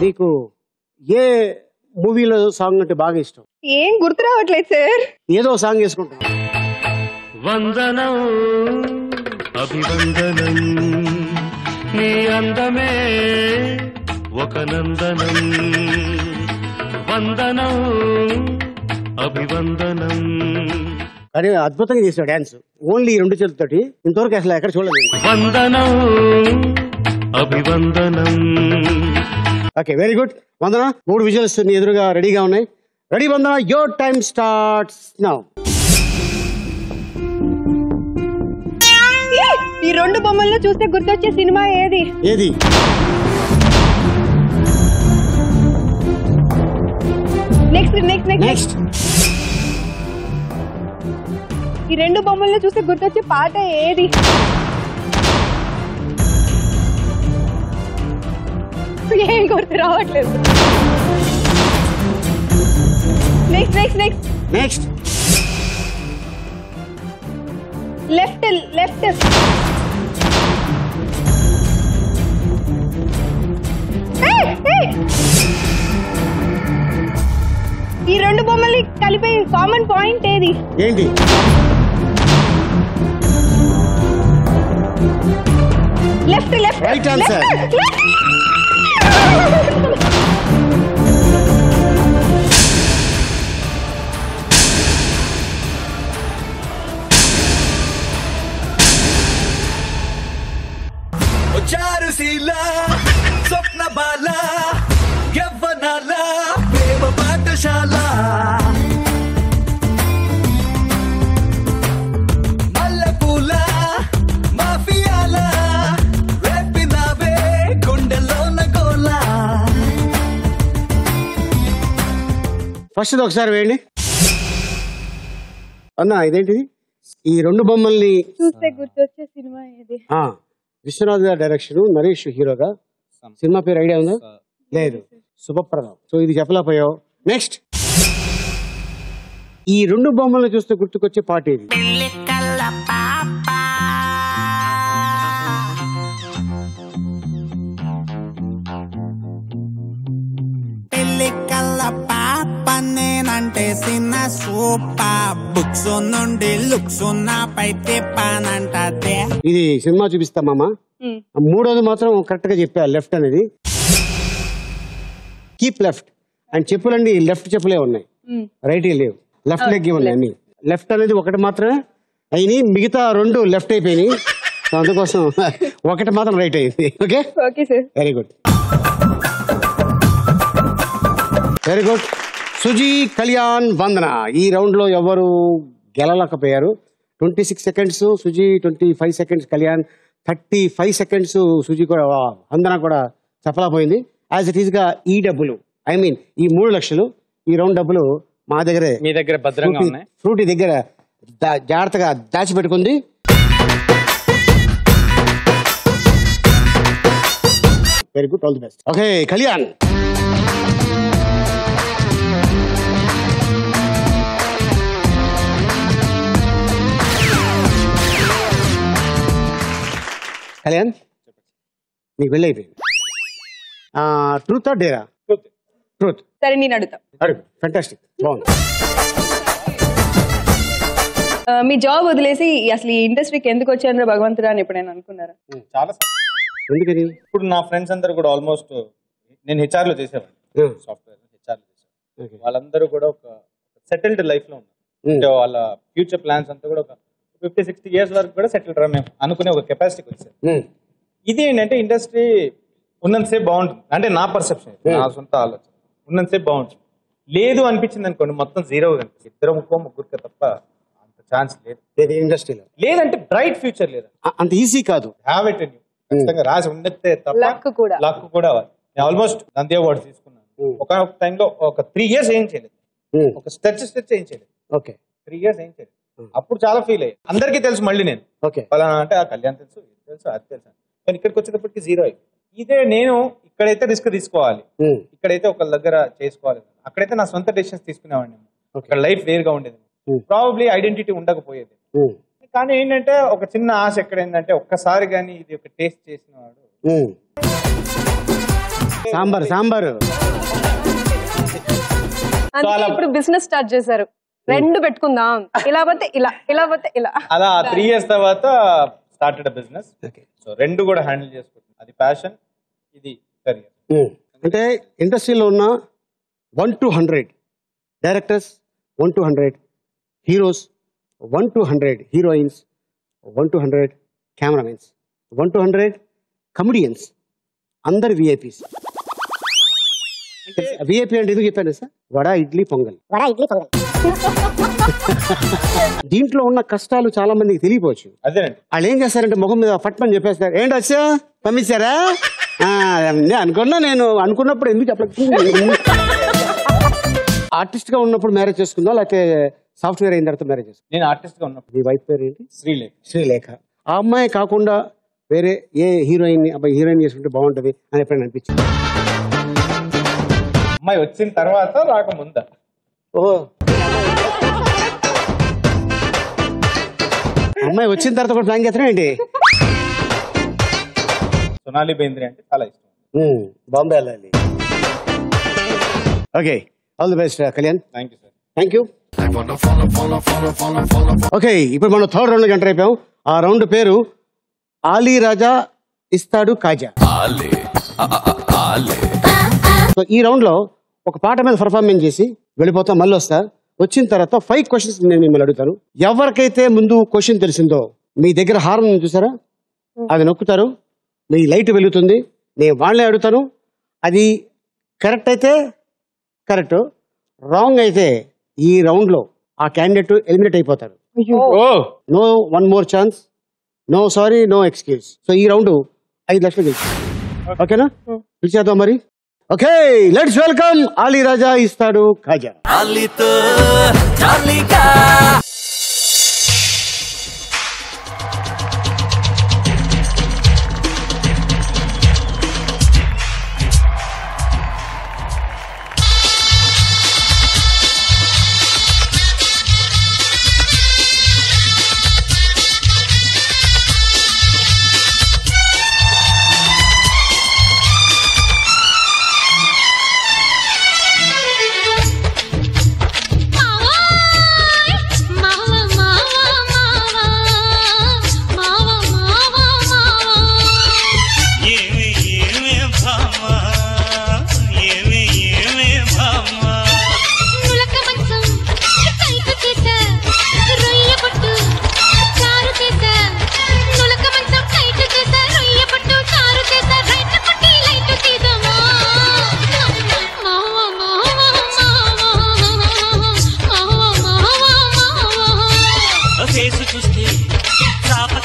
S4: నీకు ఏ మూవీలో సాంగ్ అంటే బాగా ఇష్టం?
S5: ఏం గుర్తు రావట్లేదు సార్.
S4: ఏదో సాంగ్ వేసుకుంటున్నా.
S8: వందనం అభివందనం, నీ అందమే ఒక నందనం. వందనం అభివందనం.
S4: అరే అద్భుతంగా చేసావు డాన్స్. ఓన్లీ 2 చేతులతోటి. ఇంతవరకు అసలు ఎక్కడ చూడలేదు.
S8: వందనం అభివందనం.
S4: ఓకే, వెరీ గుడ్ వందన. 3 విజువల్స్ నీ ఎదురుగా రెడీగా ఉన్నాయి. Ready Vandana, your time starts now.
S5: ఈ 2 బొమ్మల్లో చూస్తే గుర్తొచ్చే సినిమా ఏది? నెక్స్ట్. ఈ 2 బొమ్మల్లో చూస్తే గుర్తొచ్చే పాట ఏది? ఏం గుర్తు రావట్లేదు. నెక్స్ట్. లెఫ్ట్. ఈ 2 బొమ్మల్ని కలిపే కామన్ పాయింట్ ఏది?
S4: ఏంటి?
S5: లెఫ్ట్.
S4: Right answer.
S9: చారుశీల స్వప్న బాల యవ్వనాల ప్రేమ పాఠశాల మల్లెపూల మాఫియాల రేపినావే గుండెలోన గోల.
S4: ఫస్ట్ ఒకసారి వేయండి అన్నా. ఇదేంటిది? ఈ 2 బొమ్మల్ని
S5: చూస్తే గుర్తొచ్చే సినిమా ఏది?
S4: విశ్వనాథ్ గారి డైరెక్షన్, నరేష్ హీరోగా. సినిమా పేరు ఐడియా ఉందా? లేదు. శుభప్రదం. సో ఇది చెప్పలేకపోయావు. నెక్స్ట్. ఈ 2 బొమ్మలను చూస్తే గుర్తుకొచ్చే పాట ఏది?
S11: నేనంటే సిన్న సూపర్ బుక్స్ నుండి లుక్స్ నాపై తిప్పానంటే.
S4: ఇది సినిమా చూపిస్తామమ్మా. 3వది మాత్రం కరెక్ట్ గా చెప్పా, లెఫ్ట్ అనేది. Keep left. అండ్ చెప్పులండి లెఫ్ట్ చెప్పులే ఉన్నాయి, రైట్ లేవు. లెఫ్ట్ లెగ్ ఉన్నాయి అన్ని. లెఫ్ట్ అనేది ఒకటి మాత్రమే అయినాయి, మిగతా 2 లెఫ్ట్ అయిపోయినాయి. సో అందుకోసం ఒకటి మాత్రం రైట్ అయింది. Okay very good, very good. Suji, Kalyan, Vandana ఈ రౌండ్ లో ఎవరు గెలలేకపోయారు. 26 seconds Suji, 25 seconds Kalyan, 35 seconds Suji కూడా, వందన కూడా చెప్పలేకపోయింది. యాజ్ ఇట్ ఈస్ గా ఈ డబ్బులు, ఐ మీన్ ఈ 3 లక్షలు ఈ రౌండ్ డబ్బులు మా దగ్గరే,
S6: మీ దగ్గర భద్రంగా ఉన్నాయి.
S4: ఫ్రూటీ దగ్గర జాగ్రత్తగా దాచిపెట్టుకుంది. Very good, all the best. Okay Kalyan, Kalyan నీకు వెళ్ళి అయిపోయింది. ట్రూత్ ఆ డేరా? ట్రూత్.
S5: సరే నేను అడుగుతా.
S4: అడుగు. ఫెంటాస్టిక్, బాగుంది.
S5: మీ జాబ్ వదిలేసి అసలు ఈ ఇండస్ట్రీకి ఎందుకు వచ్చారు భగవంతుడా అని ఎప్పుడైనా అనుకున్నారా?
S6: చాలా
S4: ఎందుకని?
S6: ఇప్పుడు నా ఫ్రెండ్స్ అందరూ కూడా ఆల్మోస్ట్, నేను హెచ్ఆర్ లో చేసేవాడిని, సాఫ్ట్వేర్ హెచ్ఆర్ లో చేసేవాడిని. వాళ్ళందరూ కూడా ఒక సెటిల్డ్ లైఫ్ లో ఉన్నారు. అంటే వాళ్ళ ఫ్యూచర్ ప్లాన్స్ అంతా కూడా ఒక 50-60 years వరకు కూడా సెటిల్ రా మేము అనుకునే ఒక కెపాసిటీకి వచ్చారు. ఇది ఏంటంటే ఇండస్ట్రీ ఉన్నంతసేపు బాగుంటుంది, అంటే నా పర్సెప్షన్, నా సొంత ఆలోచన. ఉన్నంతసేపు బాగుంటుంది, లేదు అనిపించింది అనుకోండి మొత్తం జీరోగా కనిపిస్తుంది. 2-3 తప్ప అంత ఛాన్స్ లేదు
S4: ఇండస్ట్రీలో.
S6: లేదంటే బ్రైట్ ఫ్యూచర్ లేదు,
S4: అంత ఈజీ కాదు.
S6: Have it in you. ఖచ్చితంగా రాసి ఉండతే తప్ప లక్ కూడా. నేను ఆల్మోస్ట్ నంది అవార్డు తీసుకున్నాను. ఒక టైంలో ఒక 3 years ఏం చేయలేదు, ఒక స్ట్రెచ్ ఏం చేయలేదు.
S4: ఓకే
S6: 3 years ఏం చేయలేదు. అప్పుడు చాలా ఫీల్ అయ్యి, అందరికీ తెలుసు మళ్ళీ నేను ఫలానా అంటే ఆ కళ్యాణ్ తెలుసు, ఇది తెలుసు, అది తెలుసు. కానీ ఇక్కడికి వచ్చేటప్పటికి జీరో అయ్యి. ఇదే నేను ఇక్కడైతే రిస్క్ తీసుకోవాలి, ఇక్కడైతే ఒకళ్ళ దగ్గర చేసుకోవాలి, అక్కడైతే నా సొంత డెసిషన్స్ తీసుకునేవాడిని. ఇక్కడ లైఫ్ వేరుగా ఉండేది, ప్రాబబ్లీ ఐడెంటిటీ ఉండకపోయేది. కానీ ఏంటంటే ఒక చిన్న ఆశ ఎక్కడ ఏంటంటే ఒక్కసారి కానీ ఇది ఒక టేస్ట్ చేసిన వాడు
S4: సాంబార్
S5: ఇప్పుడు బిజినెస్ స్టార్ట్ చేశారు, 2 పెట్టుకుందాం, ఇలా పోతే ఇలా, ఇలా పోతే ఇలా.
S6: అలా 3 years తర్వాత స్టార్టెడ్ బిజినెస్. సో 2 కూడా హ్యాండిల్ చేసుకుంటుంది. అది ప్యాషన్, ఇది కెరియర్.
S4: అంటే ఇండస్ట్రీలో ఉన్న 1 to 100 directors, 1 to 100 heroes, 1 to 100 heroines, 1 to 100 cameramens, 1 to 100 comedians, అందరు విఐపీస్. విఐపీ అంటే ఎందుకు చెప్పాను సార్? వడ ఇడ్లీ పొంగల్. దీంట్లో ఉన్న కష్టాలు చాలా మందికి తెలియపోవచ్చు.
S6: అదేనండి,
S4: వాళ్ళు ఏం చేస్తారంటే ముఖం మీద పట్టమని చెప్పేస్తారు. ఏంటి వచ్చా పంపించారా అనుకున్నా, నేను అనుకున్నప్పుడు ఎందుకు చెప్పలేదు. ఆర్టిస్ట్ గా ఉన్నప్పుడు మ్యారేజ్ చేసుకుందా, లేకపోతే సాఫ్ట్వేర్ అయిన తర్వాత మ్యారేజ్ చేసుకుందా?
S6: నేను ఆర్టిస్ట్ గా ఉన్నప్పుడు.
S4: మీ వైఫ్ పేరు ఏంటి?
S6: శ్రీలేఖ.
S4: ఆ అమ్మాయి కాకుండా వేరే ఏ హీరోయిన్ అబ్బాయి హీరోయిన్ చేసుకుంటే బాగుంటది అని ఎప్పుడైనా అనిపించింది?
S6: అమ్మాయి వచ్చిన తర్వాత రాకముందా?
S4: అమ్మాయి వచ్చిన తర్వాత కూడా ప్లాన్ చేస్తారా ఏంటి?
S6: సోనాలి బేంద్రే అంటే చాలా ఇష్టం.
S4: బాంబే వెళ్ళాలి. Okay, all the best Kalyan.
S6: Thank you sir.
S4: Thank you. Okay, ఇప్పుడు మనం 3rd రౌండ్ ఎంటర్ అయిపోయాం. ఆ రౌండ్ పేరు ఆలీ రాజా ఇస్తాడు కాజా. సో ఈ రౌండ్ లో ఒక పాట మీద పర్ఫార్మెన్స్ చేసి వెళ్ళిపోతాం, మళ్ళీ వస్తా. వచ్చిన తర్వాత 5 questions నేను మిమ్మల్ని అడుగుతాను. ఎవరికైతే ముందు క్వశ్చన్ తెలిసిందో మీ దగ్గర హార్న్ చూసారా, అది నొక్కుతారు, మీ లైట్ వెలుగుతుంది. నేను వాళ్ళే అడుగుతాను. అది కరెక్ట్ అయితే కరెక్ట్, రాంగ్ అయితే ఈ రౌండ్ లో ఆ క్యాండిడేట్ ఎలిమినేట్ అయిపోతారు. No 1 more chance, no sorry, no excuse. So ఈ రౌండ్ 5 లక్షలు గెలిచి, ఓకేనా? పిలిచేద్దాం మరి. ఓకే, లెట్స్ వెల్కమ్ ఆలీ రాజా ఇస్తాడు కాజా.
S2: ఆలీతో జాలీగా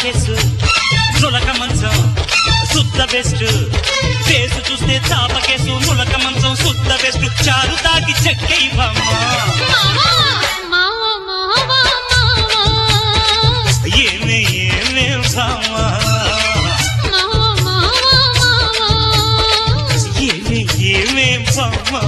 S12: కేసు నులక మంచం శుద్ధ బెస్ట్ కేసు చూస్తే చాప కేసు నులక మంచం శుద్ధ బెస్ట్ చారు తాకి చెక్కైవమ్మా ఏమే ఏమే బామా ఏమే ఏమే బామా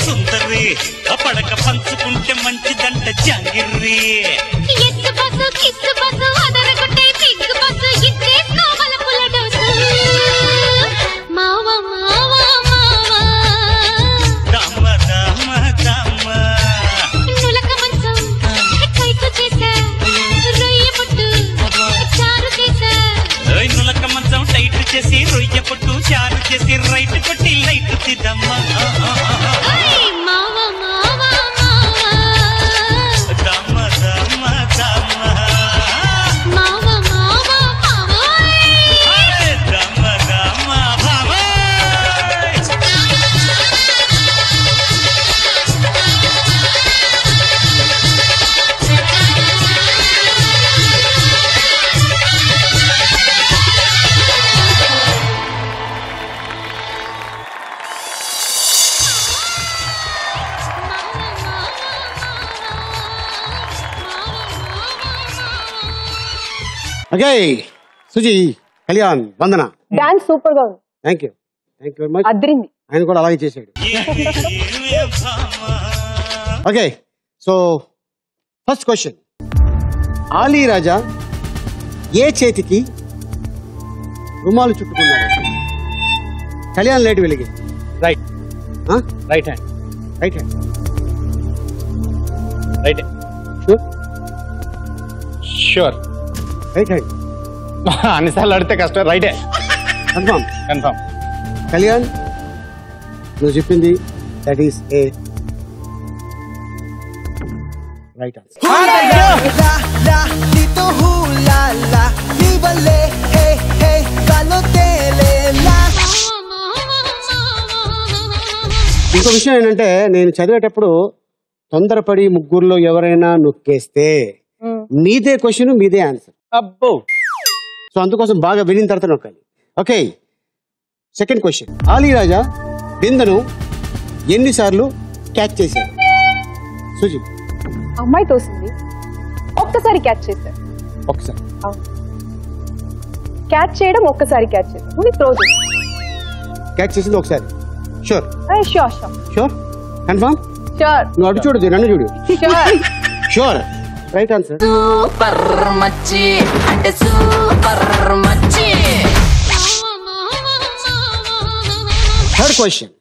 S12: సుందరి పడక పంచుకుంటే మంచిదంట జాంగిర్రి నులక మంచం టైట్ చేసి రొయ్య పొట్టు చారు చేసి రైట్ కొట్టి లైట్ తిద్దమ్మా
S4: okay Suji, Kalyan, Vandana.
S5: Dance super గా ఉంది.
S4: Thank you very much.
S5: అద్రింది.
S4: ఆయన కూడా అలాగే చేశాడు. Okay, so first question, Ali Raja ఏ చేతికి రుమాలు చుట్టుకున్నాడు? కళ్యాణ్ లేట్ వెలిగి.
S6: Right right hand.
S4: Right hand.
S6: Right
S4: sure?
S6: Sure.
S4: Right hand.
S6: అన్నిసార్లు అడితే కష్టం. రైటే.
S4: కన్ఫర్మ్?
S6: కన్ఫర్మ్.
S4: కళ్యాణ్, నువ్వు చెప్పింది that is a right answer. ఇంకో విషయం ఏంటంటే, నేను చదివేటప్పుడు తొందరపడి ముగ్గురులో ఎవరైనా నొక్కేస్తే మీదే క్వశ్చన్ మీదే ఆన్సర్.
S6: అబ్బో.
S4: సో అందుకోసం బాగా వినిన తర్వాత నొక్కాలి. ఓకే, సెకండ్ క్వశ్చన్, ఆలీ రాజా బిందెను ఎన్నిసార్లు క్యాచ్ చేశారు? సుజీ.
S5: అమ్మాయి తోసింది, ఒక్కసారి క్యాచ్ చేశారు.
S4: ఒకసారి
S5: క్యాచ్ చేయడం, ఒక్కసారి క్యాచ్ చేశారు. త్రో
S4: క్యాచ్ చేసింది ఒకసారి. Sure?
S5: Sure sure
S4: sure. Confirm?
S5: Sure.
S4: నువ్వు అటు చూడదు, నన్ను చూడు.
S5: Sure.
S4: Sure. Right answer.
S3: Super మచ్చి అంటే సూపర్ మచ్చి.
S4: థర్డ్ క్వశ్చన్,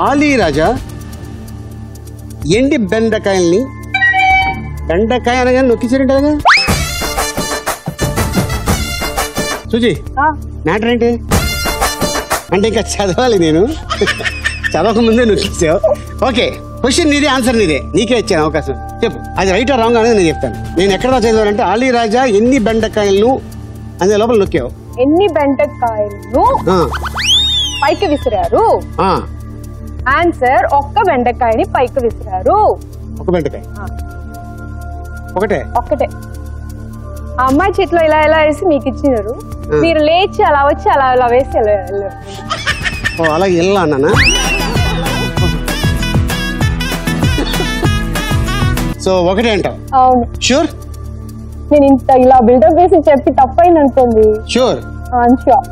S4: ఆలీ రాజా ఎండి బెండకాయల్ని, బెండకాయ అనగానే నొక్కించారంట కదా సుజీ, మ్యాటర్ ఏంటి అంటే ఇంకా చదవాలి నేను, చదవక ముందే నొక్కించావు. ఓకే, క్వశ్చన్ నీదే, ఆన్సర్ నీదే, నీకే ఇచ్చాను అవకాశం. చెప్పు, అది రైట్ ఆర్ రాంగ్ అనేది నేను చెప్తాను. నేను ఎక్కడ చదివానంటే, ఆలీ రాజా ఎన్ని బెండకాయలను అనే లోపల నొక్కావు.
S5: ఎన్ని బెండకాయలను పైకి విసిరారు? ఆన్సర్, ఒక్క బెండకాయని పైకి విసిరారు.
S4: ఒక బెండకాయ ఒకటే.
S5: ఒక్కటే. ఆ అమ్మాయి చేతిలో ఇలా ఇలా వేసి మీకు ఇచ్చినారు, మీరు లేచి అలా వచ్చి అలా అలా వేసి వెళ్ళారు.
S4: అలాగే వెళ్ళా అన్నానా? సో ఒకటే అంటావు?
S5: అవును.
S4: షూర్?
S5: నేను ఇంత ఇలా బిల్డప్ వేసి చెప్పి తప్పైంది అనుకోండి.
S4: Sure?
S5: Sure.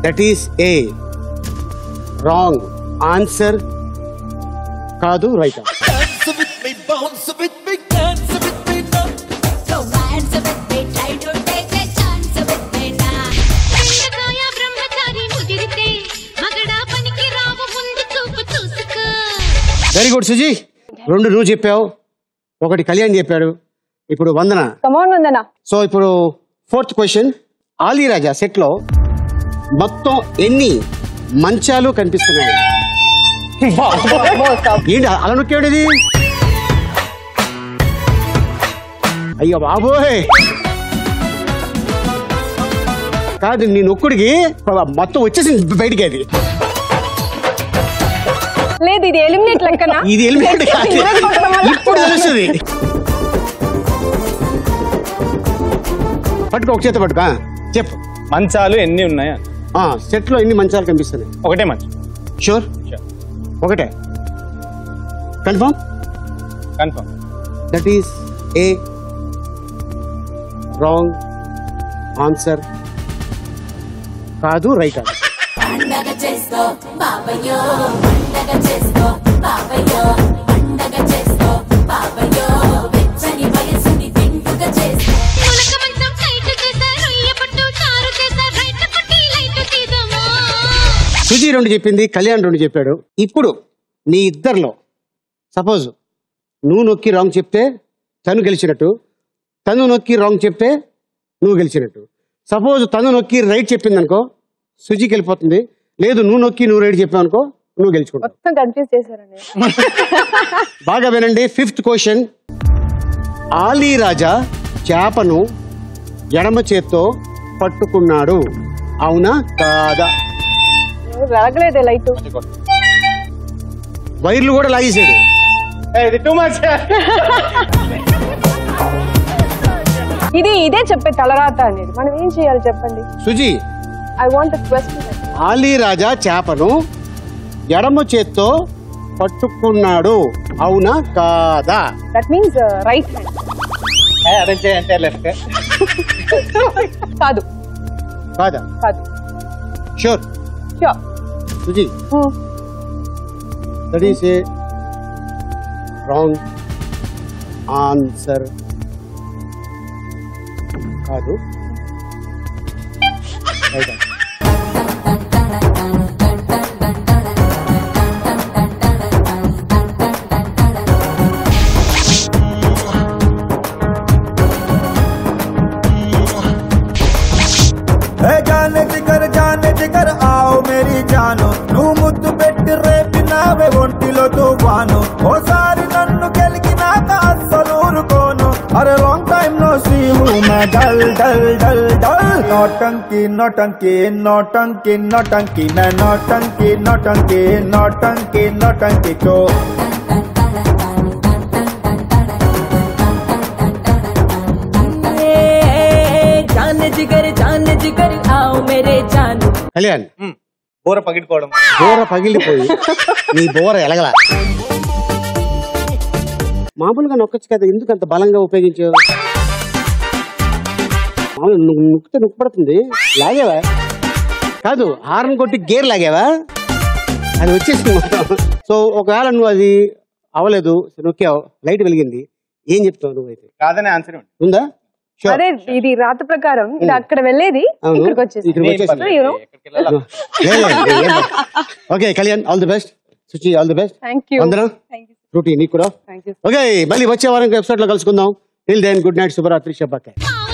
S4: That is a wrong answer కాదు, right answer. Very good Suji. 2 నువ్వు చెప్పావు, 1 కళ్యాణ్ చెప్పాడు. ఇప్పుడు వందన. సో ఇప్పుడు 4th క్వశ్చన్. ఆలీ రాజా సెట్ లో మొత్తం ఎన్ని మంచాలు కనిపిస్తున్నాయి? ఏంటి అలా నొక్కాడు ఇది? అయ్యో బాబోయ్, కాదు నీ నొక్కుడికి మొత్తం వచ్చేసింది బయటికి. అది
S5: లేదు, ఇది ఎలిమినేట్ లెక్కన.
S4: ఇది ఎలిమినేట్ కాదు, ఇప్పుడు తెలుస్తుంది. పట్టుకో, ఒక చేత పట్టుకో, చెప్పు.
S6: మంచాలు ఎన్ని ఉన్నాయా?
S4: సెట్ లో ఎన్ని మంచాలు కనిపిస్తున్నాయి?
S6: ఒకటే మంచం.
S4: షూర్? ఒకటే. Confirm?
S6: Confirm.
S4: That is a wrong answer. కాదు, రైట్ ఆన్సర్.
S13: పండగ చేసుకో బాబయ్యో, పండగ చేసుకో బాబయ్యో, పండగ చేసుకో బాబయ్యో, వెచ్చని వయసుని తింటుగా చేసుకో. ములక మంచం సైట్ చేసా, రొయ్య పట్టు చారు చేసా, రైట్ పట్టి లైట్ తీదమా.
S4: సుజీ 2 చెప్పింది, కళ్యాణ్ 2 చెప్పాడు. ఇప్పుడు నీ ఇద్దరిలో సపోజ్ నువ్వు నొక్కి రాంగ్ చెప్తే తను గెలిచినట్టు, తను నొక్కి రాంగ్ చెప్తే నువ్వు గెలిచినట్టు. సపోజ్ తను నొక్కి రైట్ చెప్పింది అనుకో, సుజీకి వెళ్ళిపోతుంది. లేదు, నువ్వు నొక్కి నువ్వు రైట్ చెప్పావు అనుకో, నువ్వు గెలుచుకుంటావు.
S5: మొత్తం కన్ఫ్యూజ్ చేశారండి.
S4: బాగా వినండి. 5th question. ఆలీ రాజా చేపను ఎడమ చేత్తో పట్టుకున్నాడు, అవునా కాదా?
S5: రాగలేదే లైట్.
S4: వైర్లు కూడా లాగేసాడు.
S6: ఇది టూ మచ్.
S5: ఇదే చెప్పే తలరాత అనేది. మనం ఏం చేయాలి చెప్పండి
S4: Suji?
S5: I want a question.
S4: Ali Raja చేపను ఎడమ చేత్తో పట్టుకున్నాడు, అవునా కాదా?
S5: That means right hand.
S6: అంటే లెఫ్ట్.
S5: కాదు.
S4: కాదా?
S5: కాదు.
S4: Sure?
S5: Sure.
S4: Suji, that is a wrong answer. కాదు, రైట్ ఆన్సర్.
S7: जाने जिगर आओ मेरी जानो నువ్వు ముద్దు పెట్టి రేపినావే ఒంటిలో తుఫాను ఓసారి నన్ను గెలికినాక అస్సలు ఊరుకోను అరే లాంగ్ టైం నో సీ హూ మే డల్ డల్ డల్ డల్ నోటంకి నోటంకి నోటంకి నోటంకి మే నోటంకి నోటంకి నోటంకి నోటంకి చో
S14: जाने जिगर आओ मेरे जान.
S4: కళ్యాణ్,
S6: బోర పగిలిపోవడం.
S4: బోర పగిలిపోయి నీ బోర ఎలగలా. మామూలుగా నొక్కొచ్చు కదా, ఎందుకు అంత బలంగా ఉపయోగించావు? మామూలు నొక్కితే నొక్కపడుతుంది. లాగేవా? కాదు, హార్న్ కొట్టి గేర్ లాగేవా? అది వచ్చేసింది మొత్తం. సో ఒకవేళ నువ్వు అది అవలేదు, నొక్కావు, లైట్ వెలిగింది, ఏం చెప్తావు నువ్వైతే?
S6: కాదనే ఆన్సర్
S4: ఉందా?
S5: అదే ఇది రాత ప్రకారం ఇది అక్కడ వెళ్ళేది ఇక్కడికి వచ్చేసి.
S4: Okay Kalyan, all the best. Suchi, all the best.
S5: Thank you.
S4: అందరం ఫ్రూటీ నీకు కూడా. ఓకే, మళ్ళీ వచ్చే వారం ఎపిసోడ్ లో కలుసుకుందాం. టిల్ దెన్ గుడ్ నైట్, శుభరాత్రి, శుభాకాంక్షలు.